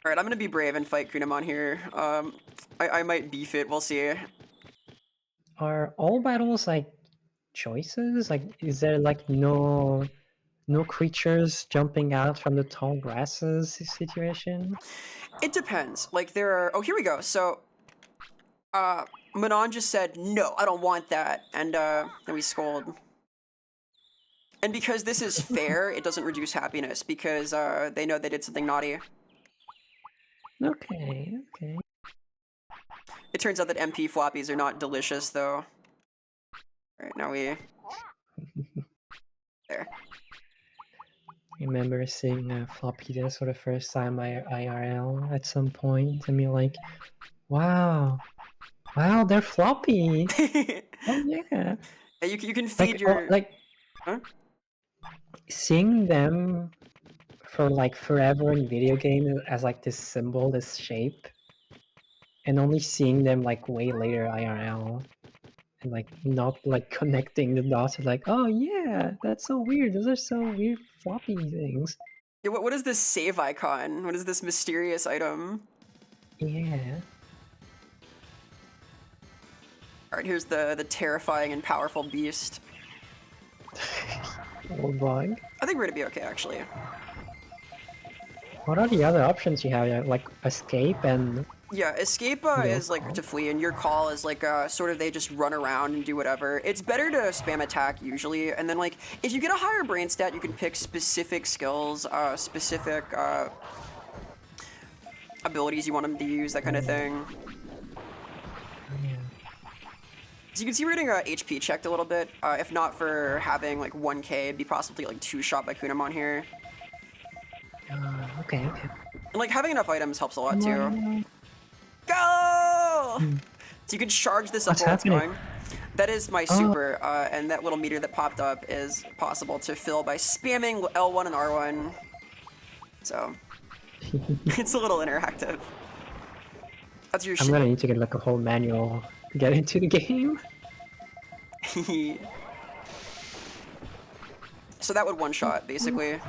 Alright, I'm gonna be brave and fight Kunamon here. I might beef it, we'll see. Are all battles like choices? Like, is there like no creatures jumping out from the tall grasses situation? It depends. Like there are, oh, here we go. So, Manon just said, no, I don't want that. And then we scold. And because this is fair, it doesn't reduce happiness because they know they did something naughty. Okay, okay. It turns out that MP floppies are not delicious, though. All right, now we... There. I remember seeing floppy disks for the first time IRL at some point, and you're like, wow, they're floppy. Oh yeah. You can feed your... Huh? Seeing them for like forever in video games as like this symbol, this shape, and only seeing them like way later IRL, and like not like connecting the dots, like, oh yeah, that's so weird. Those are so weird floppy things. Yeah, what is this save icon? What is this mysterious item? Yeah. All right, here's the terrifying and powerful beast. Old bug. I think we're gonna be okay, actually. What are the other options you have? Like escape and... Yeah, escape is like to flee, and your call is like sort of they just run around and do whatever. It's better to spam attack usually, and then like if you get a higher brain stat, you can pick specific skills, specific abilities you want them to use, that kind of thing. Yeah. So you can see we're getting HP checked a little bit. If not for having like 1k, it'd be possibly like 2-shot by Kunamon here. Okay. And like having enough items helps a lot too. Go! So you can charge this up while it's going. That is my super, and that little meter that popped up is possible to fill by spamming L1 and R1. So it's a little interactive. That's your I'm gonna need to get like a whole manual to get into the game. So that would one-shot, basically.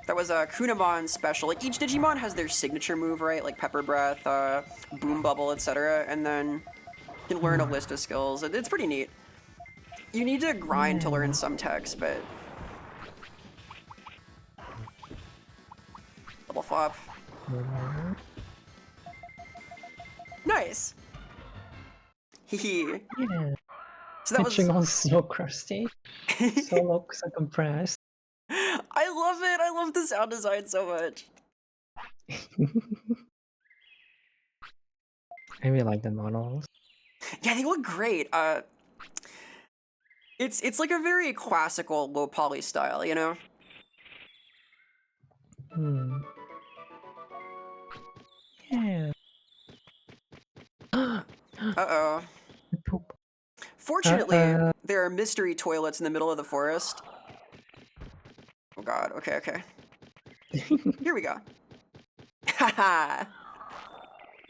That was a Kunamon special. Like, each Digimon has their signature move, right? Like Pepper Breath, Boom Bubble, etc. And then you can learn a list of skills. It's pretty neat. You need to grind to learn some techs, but... Double flop. Nice! Hehe. Yeah. So that was... all so crusty. So compressed. I love it! I love the sound design so much. I really like the models. Yeah, they look great. It's like a very classical low poly style, you know? Yeah. Uh-oh. Fortunately, there are mystery toilets in the middle of the forest. Oh god, okay. Here we go. Haha!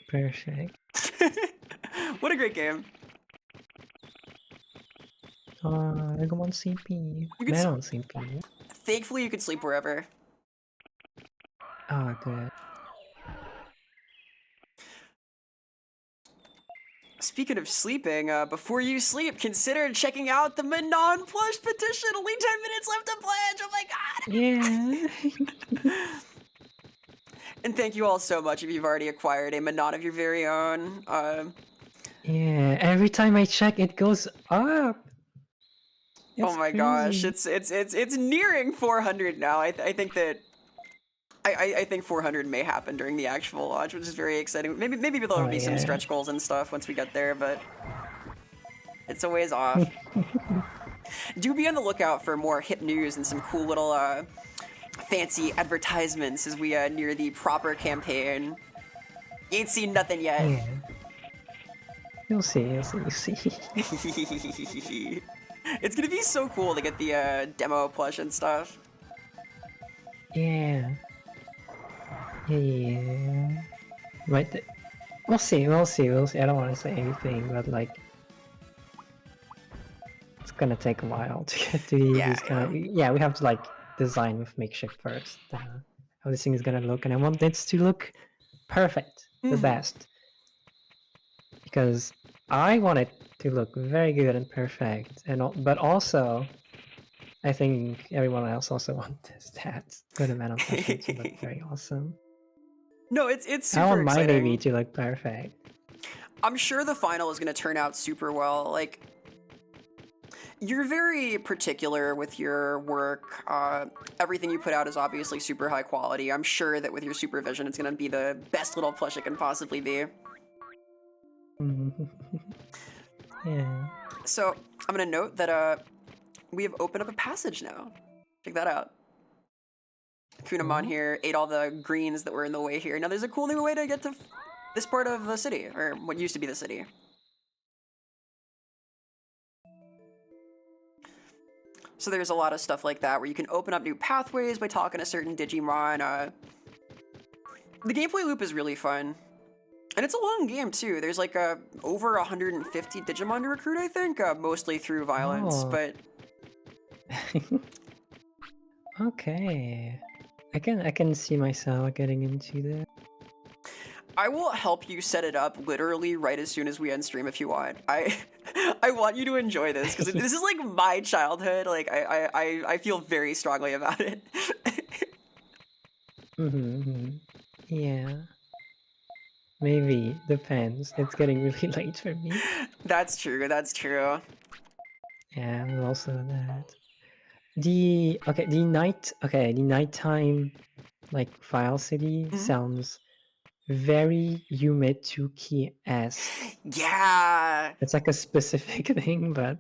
Perfect. What a great game. Digimon CP. Manon CP. Thankfully, you can sleep wherever. Oh, good. Speaking of sleeping, before you sleep, consider checking out the Manon Plush petition. Only 10 minutes left to pledge. Oh my god! Yeah. And thank you all so much if you've already acquired a Manon of your very own. Yeah, every time I check, it goes up. Oh my gosh, it's nearing 400 now. I think that I think 400 may happen during the actual launch, which is very exciting. Maybe there'll be some stretch goals and stuff once we get there, but it's a ways off. Do be on the lookout for more hip news and some cool little fancy advertisements as we near the proper campaign. You ain't seen nothing yet. Yeah. You'll see. It's gonna be so cool to get the demo plush and stuff. Yeah. Right. We'll see. I don't want to say anything, but like, it's gonna take a while to get to these kind of... Yeah, we have to like design with makeshift first. How this thing is gonna look, and I want this to look perfect, the best. Because I want it to look very good and perfect, but also I think everyone else also wants that. Go to Manon Plushie to look very awesome. No, it's super I want my exciting. baby to look perfect. I'm sure the final is gonna turn out super well. Like, You're very particular with your work. Everything you put out is obviously super high quality. I'm sure that with your supervision, it's going to be the best little plush it can possibly be. Yeah. So I'm going to note that we have opened up a passage now. Check that out. Kunamon here ate all the greens that were in the way here. Now there's a cool new way to get to this part of the city, or what used to be the city. So there's a lot of stuff like that where you can open up new pathways by talking to certain Digimon. The gameplay loop is really fun. And it's a long game too. There's like over 150 Digimon to recruit, I think, mostly through violence, but... Okay. I can see myself getting into that. I will help you set it up literally right as soon as we end stream if you want. I want you to enjoy this because this is like my childhood. Like I feel very strongly about it. Yeah. Maybe. Depends. It's getting really late for me. That's true. That's true. Yeah, and also that. The nighttime like File City sounds very Yume-Tuki-esque. Yeah. It's like a specific thing, but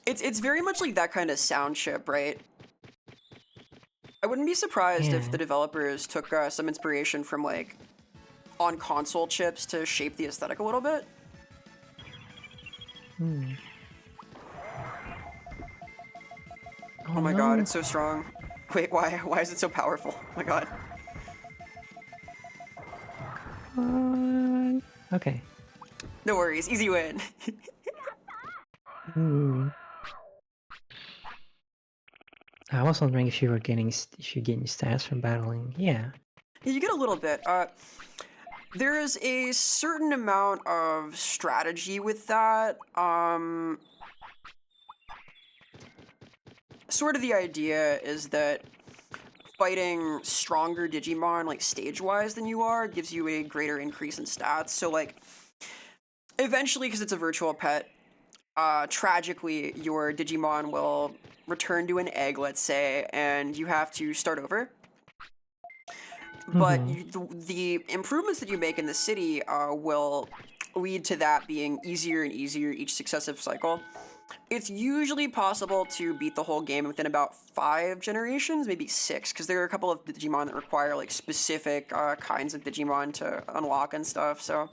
It's very much like that kind of sound chip, right? I wouldn't be surprised if the developers took some inspiration from like on console chips to shape the aesthetic a little bit. Oh my god, it's so strong. Wait, why is it so powerful? Oh my god. Okay. No worries, easy win. I was wondering if you're getting stats from battling. Yeah. You get a little bit. There is a certain amount of strategy with that. Sort of the idea is that fighting stronger Digimon, like stage-wise than you are, gives you a greater increase in stats. So like, eventually, because it's a virtual pet, tragically, your Digimon will return to an egg, let's say, and you have to start over. But the improvements that you make in the city will lead to that being easier and easier each successive cycle. It's usually possible to beat the whole game within about 5 generations, maybe 6, because there are a couple of Digimon that require like specific kinds of Digimon to unlock and stuff. So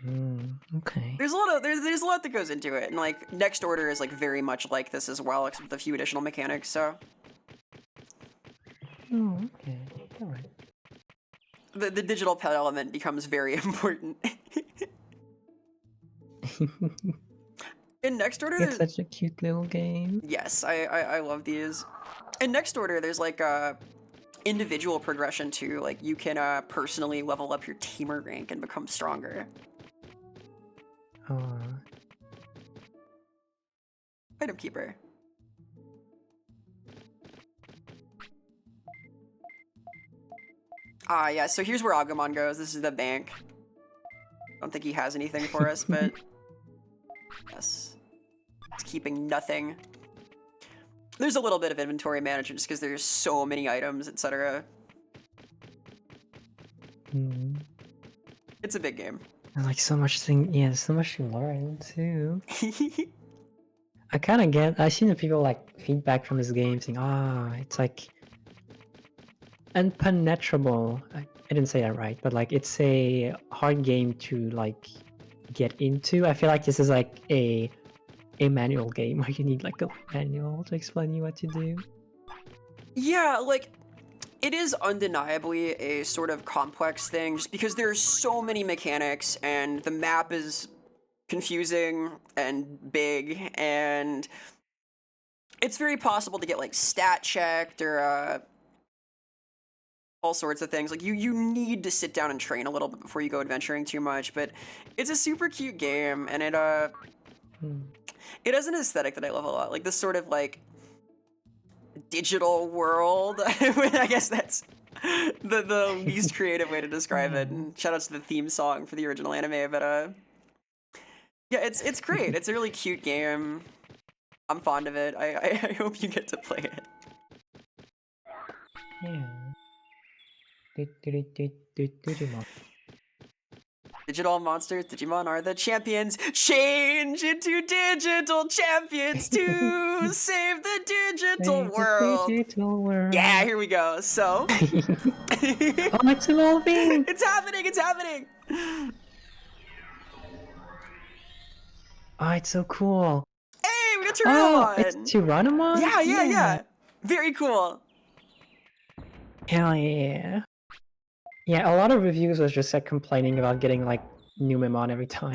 okay. there's a lot that goes into it, and like Next Order is like very much like this as well, except with a few additional mechanics. So. Oh, okay. All right. The digital pet element becomes very important. In Next Order, it's such a cute little game. Yes, I love these. In Next Order, there's like a individual progression too. Like you can personally level up your teamer rank and become stronger. Item Keeper. Yeah, so here's where Agumon goes. This is the bank. I don't think he has anything for us, but yes. It's keeping nothing. There's a little bit of inventory management just because there's so many items, etc. It's a big game. And like so much so much to learn too. I kind of get. I've seen the people like feedback from this game saying, it's like impenetrable. I didn't say that right, but like it's a hard game to like get into. I feel like this is like a manual game where you need like a manual to explain you what to do. Yeah, like it is undeniably a sort of complex thing just because there's so many mechanics and the map is confusing and big, and it's very possible to get like stat checked or all sorts of things. Like you need to sit down and train a little bit before you go adventuring too much, but it's a super cute game, and it has an aesthetic that I love a lot. Like this sort of like digital world. I guess that's the least creative way to describe it. And shout out to the theme song for the original anime, but Yeah, it's great. It's a really cute game. I'm fond of it. I hope you get to play it. Yeah. Digimon. Digital monsters, Digimon are the champions. Change into digital champions to save the digital world. Digital world. Yeah, here we go. So. Oh, it's evolving! It's happening! It's happening! Oh, it's so cool. Hey, we got Tyrannomon! Oh, it's Tyrannomon? Yeah. Very cool. Hell yeah. Yeah, a lot of reviews was just like complaining about getting like Numemon every time.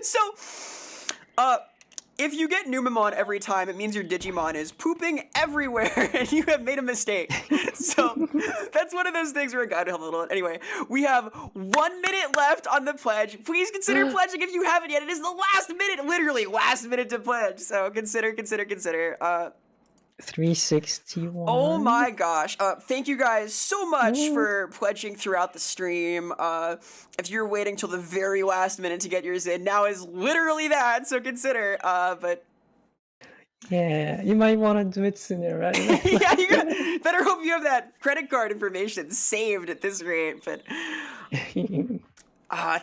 So, if you get Numemon every time, it means your Digimon is pooping everywhere and you have made a mistake. So, that's one of those things where I gotta help a little. Anyway, we have 1 minute left on the pledge. Please consider pledging if you haven't yet. It is the last minute, literally last minute to pledge. So, consider. 361. Oh my gosh. Thank you guys so much for pledging throughout the stream. If you're waiting till the very last minute to get yours in, now is literally that, so consider. But yeah, you might want to do it sooner, right? yeah, you better hope you have that credit card information saved at this rate. But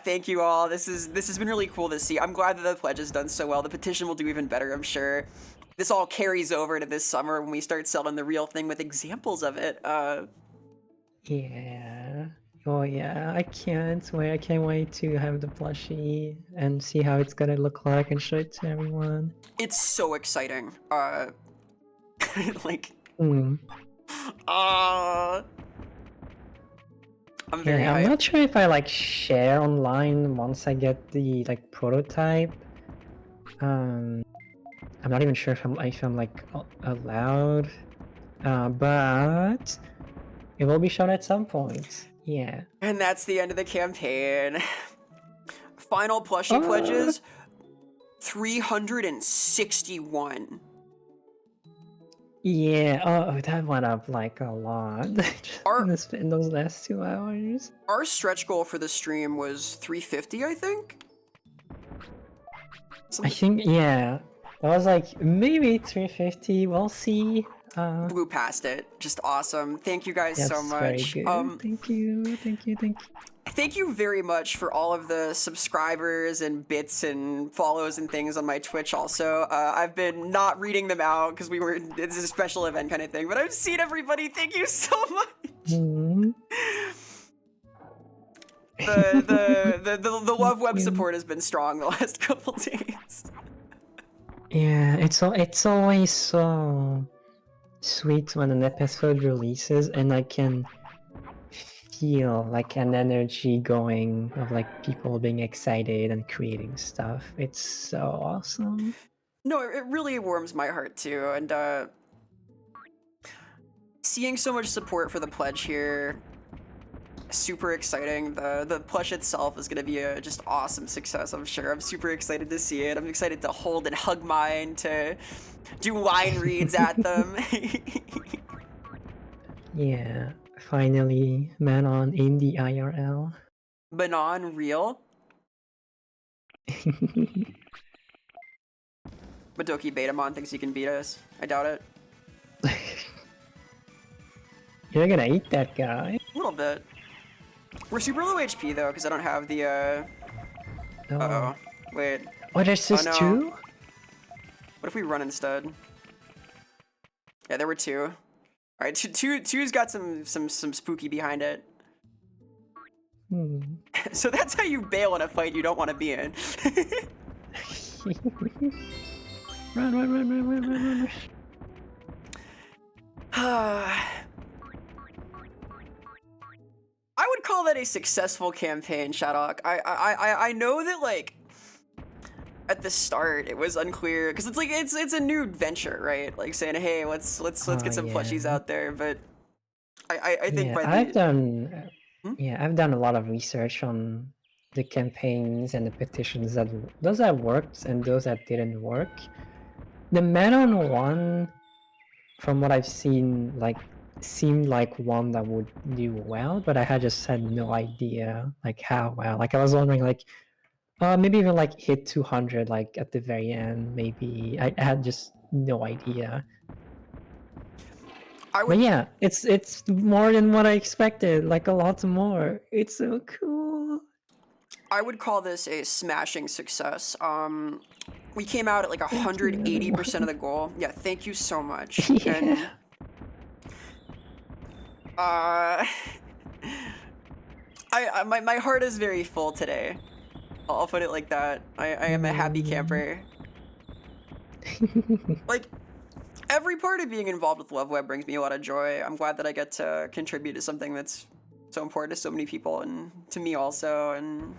thank you all. This has been really cool to see. I'm glad that the pledge has done so well. The petition will do even better, I'm sure. This all carries over to this summer when we start selling the real thing with examples of it. Yeah. Oh yeah, I can't wait. I can't wait to have the plushie and see how it's gonna look like and show it to everyone. It's so exciting. Like, I'm very hyped. I'm not sure if I like share online once I get the like prototype. I'm not even sure if I'm like allowed, but it will be shown at some point. Yeah. And that's the end of the campaign. Final plushie pledges, 361. Yeah. Oh, that went up like a lot in those last 2 hours. Our stretch goal for the stream was 350, I think. I think yeah. I was like, maybe 350, we'll see. Blew past it. Just awesome. Thank you guys so much. Very good. Thank you. Thank you very much for all of the subscribers and bits and follows and things on my Twitch also. I've been not reading them out because it's a special event kind of thing, but I've seen everybody. Thank you so much. The Loveweb support has been strong the last couple days. Yeah, it's always so sweet when an episode releases and I can feel like an energy going of like people being excited and creating stuff. It's so awesome. No, it really warms my heart too, and seeing so much support for the pledge here, super exciting. The plush itself is going to be a just awesome success, I'm sure. I'm super excited to see it. I'm excited to hold and hug mine, to do line reads at them. Yeah, finally, Manon in the IRL. Manon real? Madoki Betamon thinks he can beat us. I doubt it. You're gonna eat that guy. A little bit. We're super low HP though, because I don't have the Uh-oh. Wait. Oh, there's just two? What if we run instead? Yeah, there were two. Alright, two's got some spooky behind it. So that's how you bail in a fight you don't want to be in. Run. I would call that a successful campaign, Shadok. I know that, like, at the start it was unclear because it's like it's a new venture, right? Like saying, hey, let's get some plushies out there. But I think by I've done a lot of research on the campaigns and the petitions those that worked and those that didn't work. The Manon one, from what I've seen, like seemed like one that would do well, but I just had no idea like how well. Like I was wondering, like, Maybe even like hit 200 like at the very end. Maybe I had just no idea. I But would yeah, it's more than what I expected. Like a lot more. It's so cool. call this a smashing success. We came out at like Thank you, 180% of the goal. Yeah, thank you so much. yeah. And my heart is very full today. I'll put it like that. I am a happy camper. Like, every part of being involved with Loveweb brings me a lot of joy. I'm glad that I get to contribute to something that's so important to so many people and to me also, and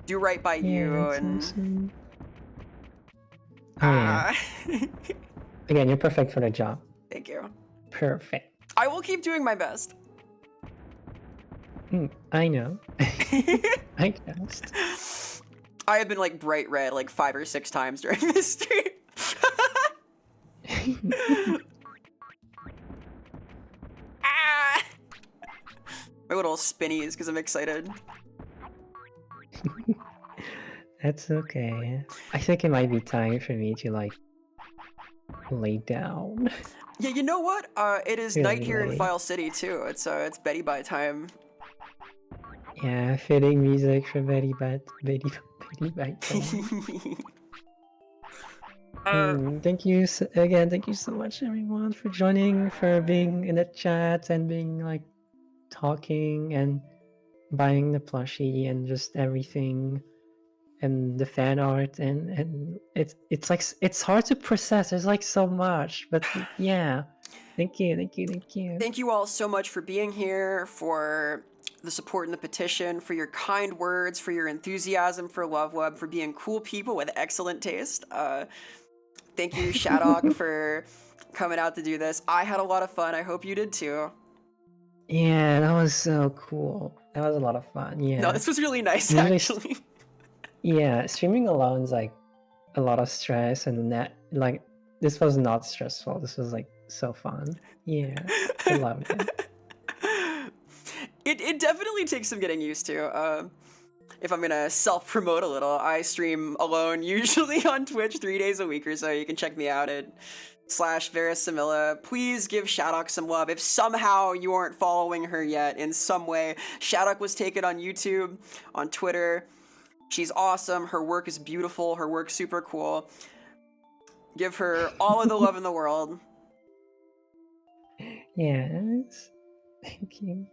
do right by you. Yeah, And awesome. Oh yeah. Again, you're perfect for the job. Thank you. Perfect. I will keep doing my best. I know. I guessed. I have been like bright red like 5 or 6 times during this stream. My little spinnies because I'm excited. That's okay. I think it might be time for me to like lay down. Yeah, you know what? It is Really night here in late. File City too. It's Betty by time. Yeah, fitting music for Betty by time. Thank you again. Thank you so much, everyone, for joining, for being in the chat and being like talking and buying the plushie and just everything, and the fan art, and it's like it's hard to process. There's like so much, but yeah. Thank you. Thank you all so much for being here, for the support and the petition, for your kind words, for your enthusiasm for Loveweb, for being cool people with excellent taste. Thank you, Shadok, for coming out to do this. I had a lot of fun. I hope you did too. Yeah, that was so cool. That was a lot of fun. Yeah. No, this was really nice, Usually, actually. Yeah, streaming alone is like a lot of stress, and that like this was not stressful. This was like so fun. Yeah, I loved it. It definitely takes some getting used to. If I'm gonna self-promote a little, I stream alone, usually on Twitch 3 days a week or so. You can check me out at /Vera. Please give Shadok some love. If somehow you aren't following her yet in some way, Shadok was taken on YouTube, on Twitter. She's awesome. Her work is beautiful. Her work's super cool. Give her all of the love in the world. Yes, thank you.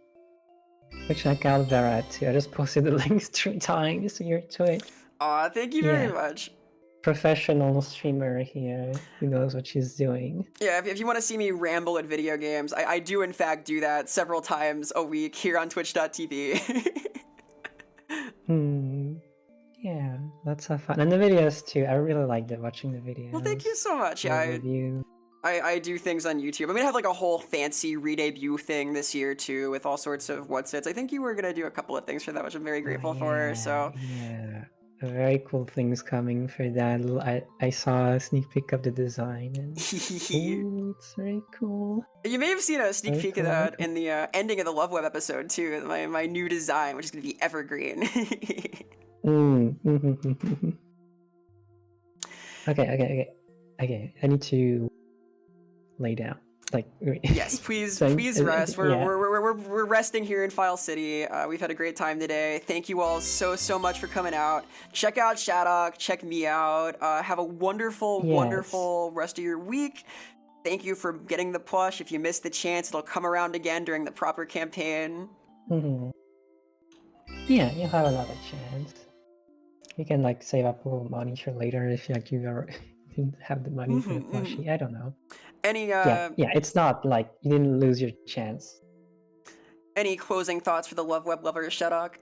But check out Vera too. I just posted the links 3 times to your Twitch. Aw, thank you very much. Professional streamer here who knows what she's doing. Yeah, if you want to see me ramble at video games, I do in fact do that several times a week here on twitch.tv. Yeah, that's so fun. And the videos too. I really liked it, watching the videos. Well, thank you so much. Yeah, I do things on YouTube. I'm gonna have like a whole fancy re-debut thing this year too, with all sorts of what's its. I think you were gonna do a couple of things for that, which I'm very grateful for. So yeah, very cool things coming for that. I saw a sneak peek of the design, and ooh, it's very cool. You may have seen a sneak peek of that in the ending of the Loveweb episode too. My new design, which is gonna be evergreen. Okay. I need to lay down. Like, yes, please rest. We're resting here in File City. We've had a great time today. Thank you all so much for coming out. Check out Shadok. Check me out. Have a wonderful rest of your week. Thank you for getting the plush. If you missed the chance, it'll come around again during the proper campaign. Yeah, you'll have another chance. You can like save up a little money for later if like you ever didn't have the money for the plushie. I don't know. Yeah, it's not like you didn't lose your chance. Any closing thoughts for the Loveweb lovers, Shadok?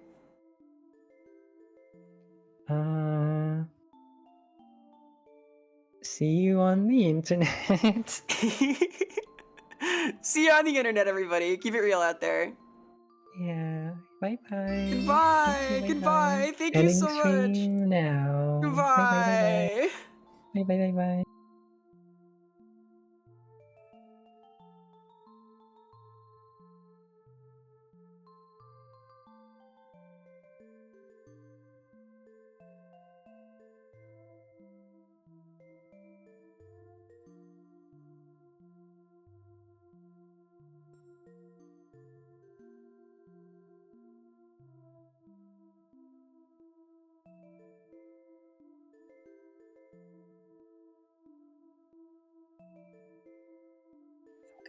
See you on the internet. See you on the internet, everybody. Keep it real out there. Yeah. Bye-bye. Goodbye. Thank you so much. Now. Goodbye. Bye.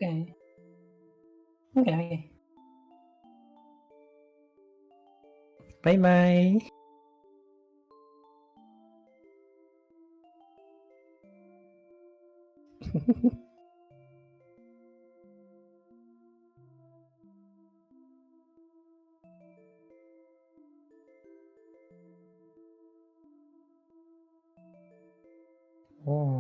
Okay. Okay. Bye bye. Oh.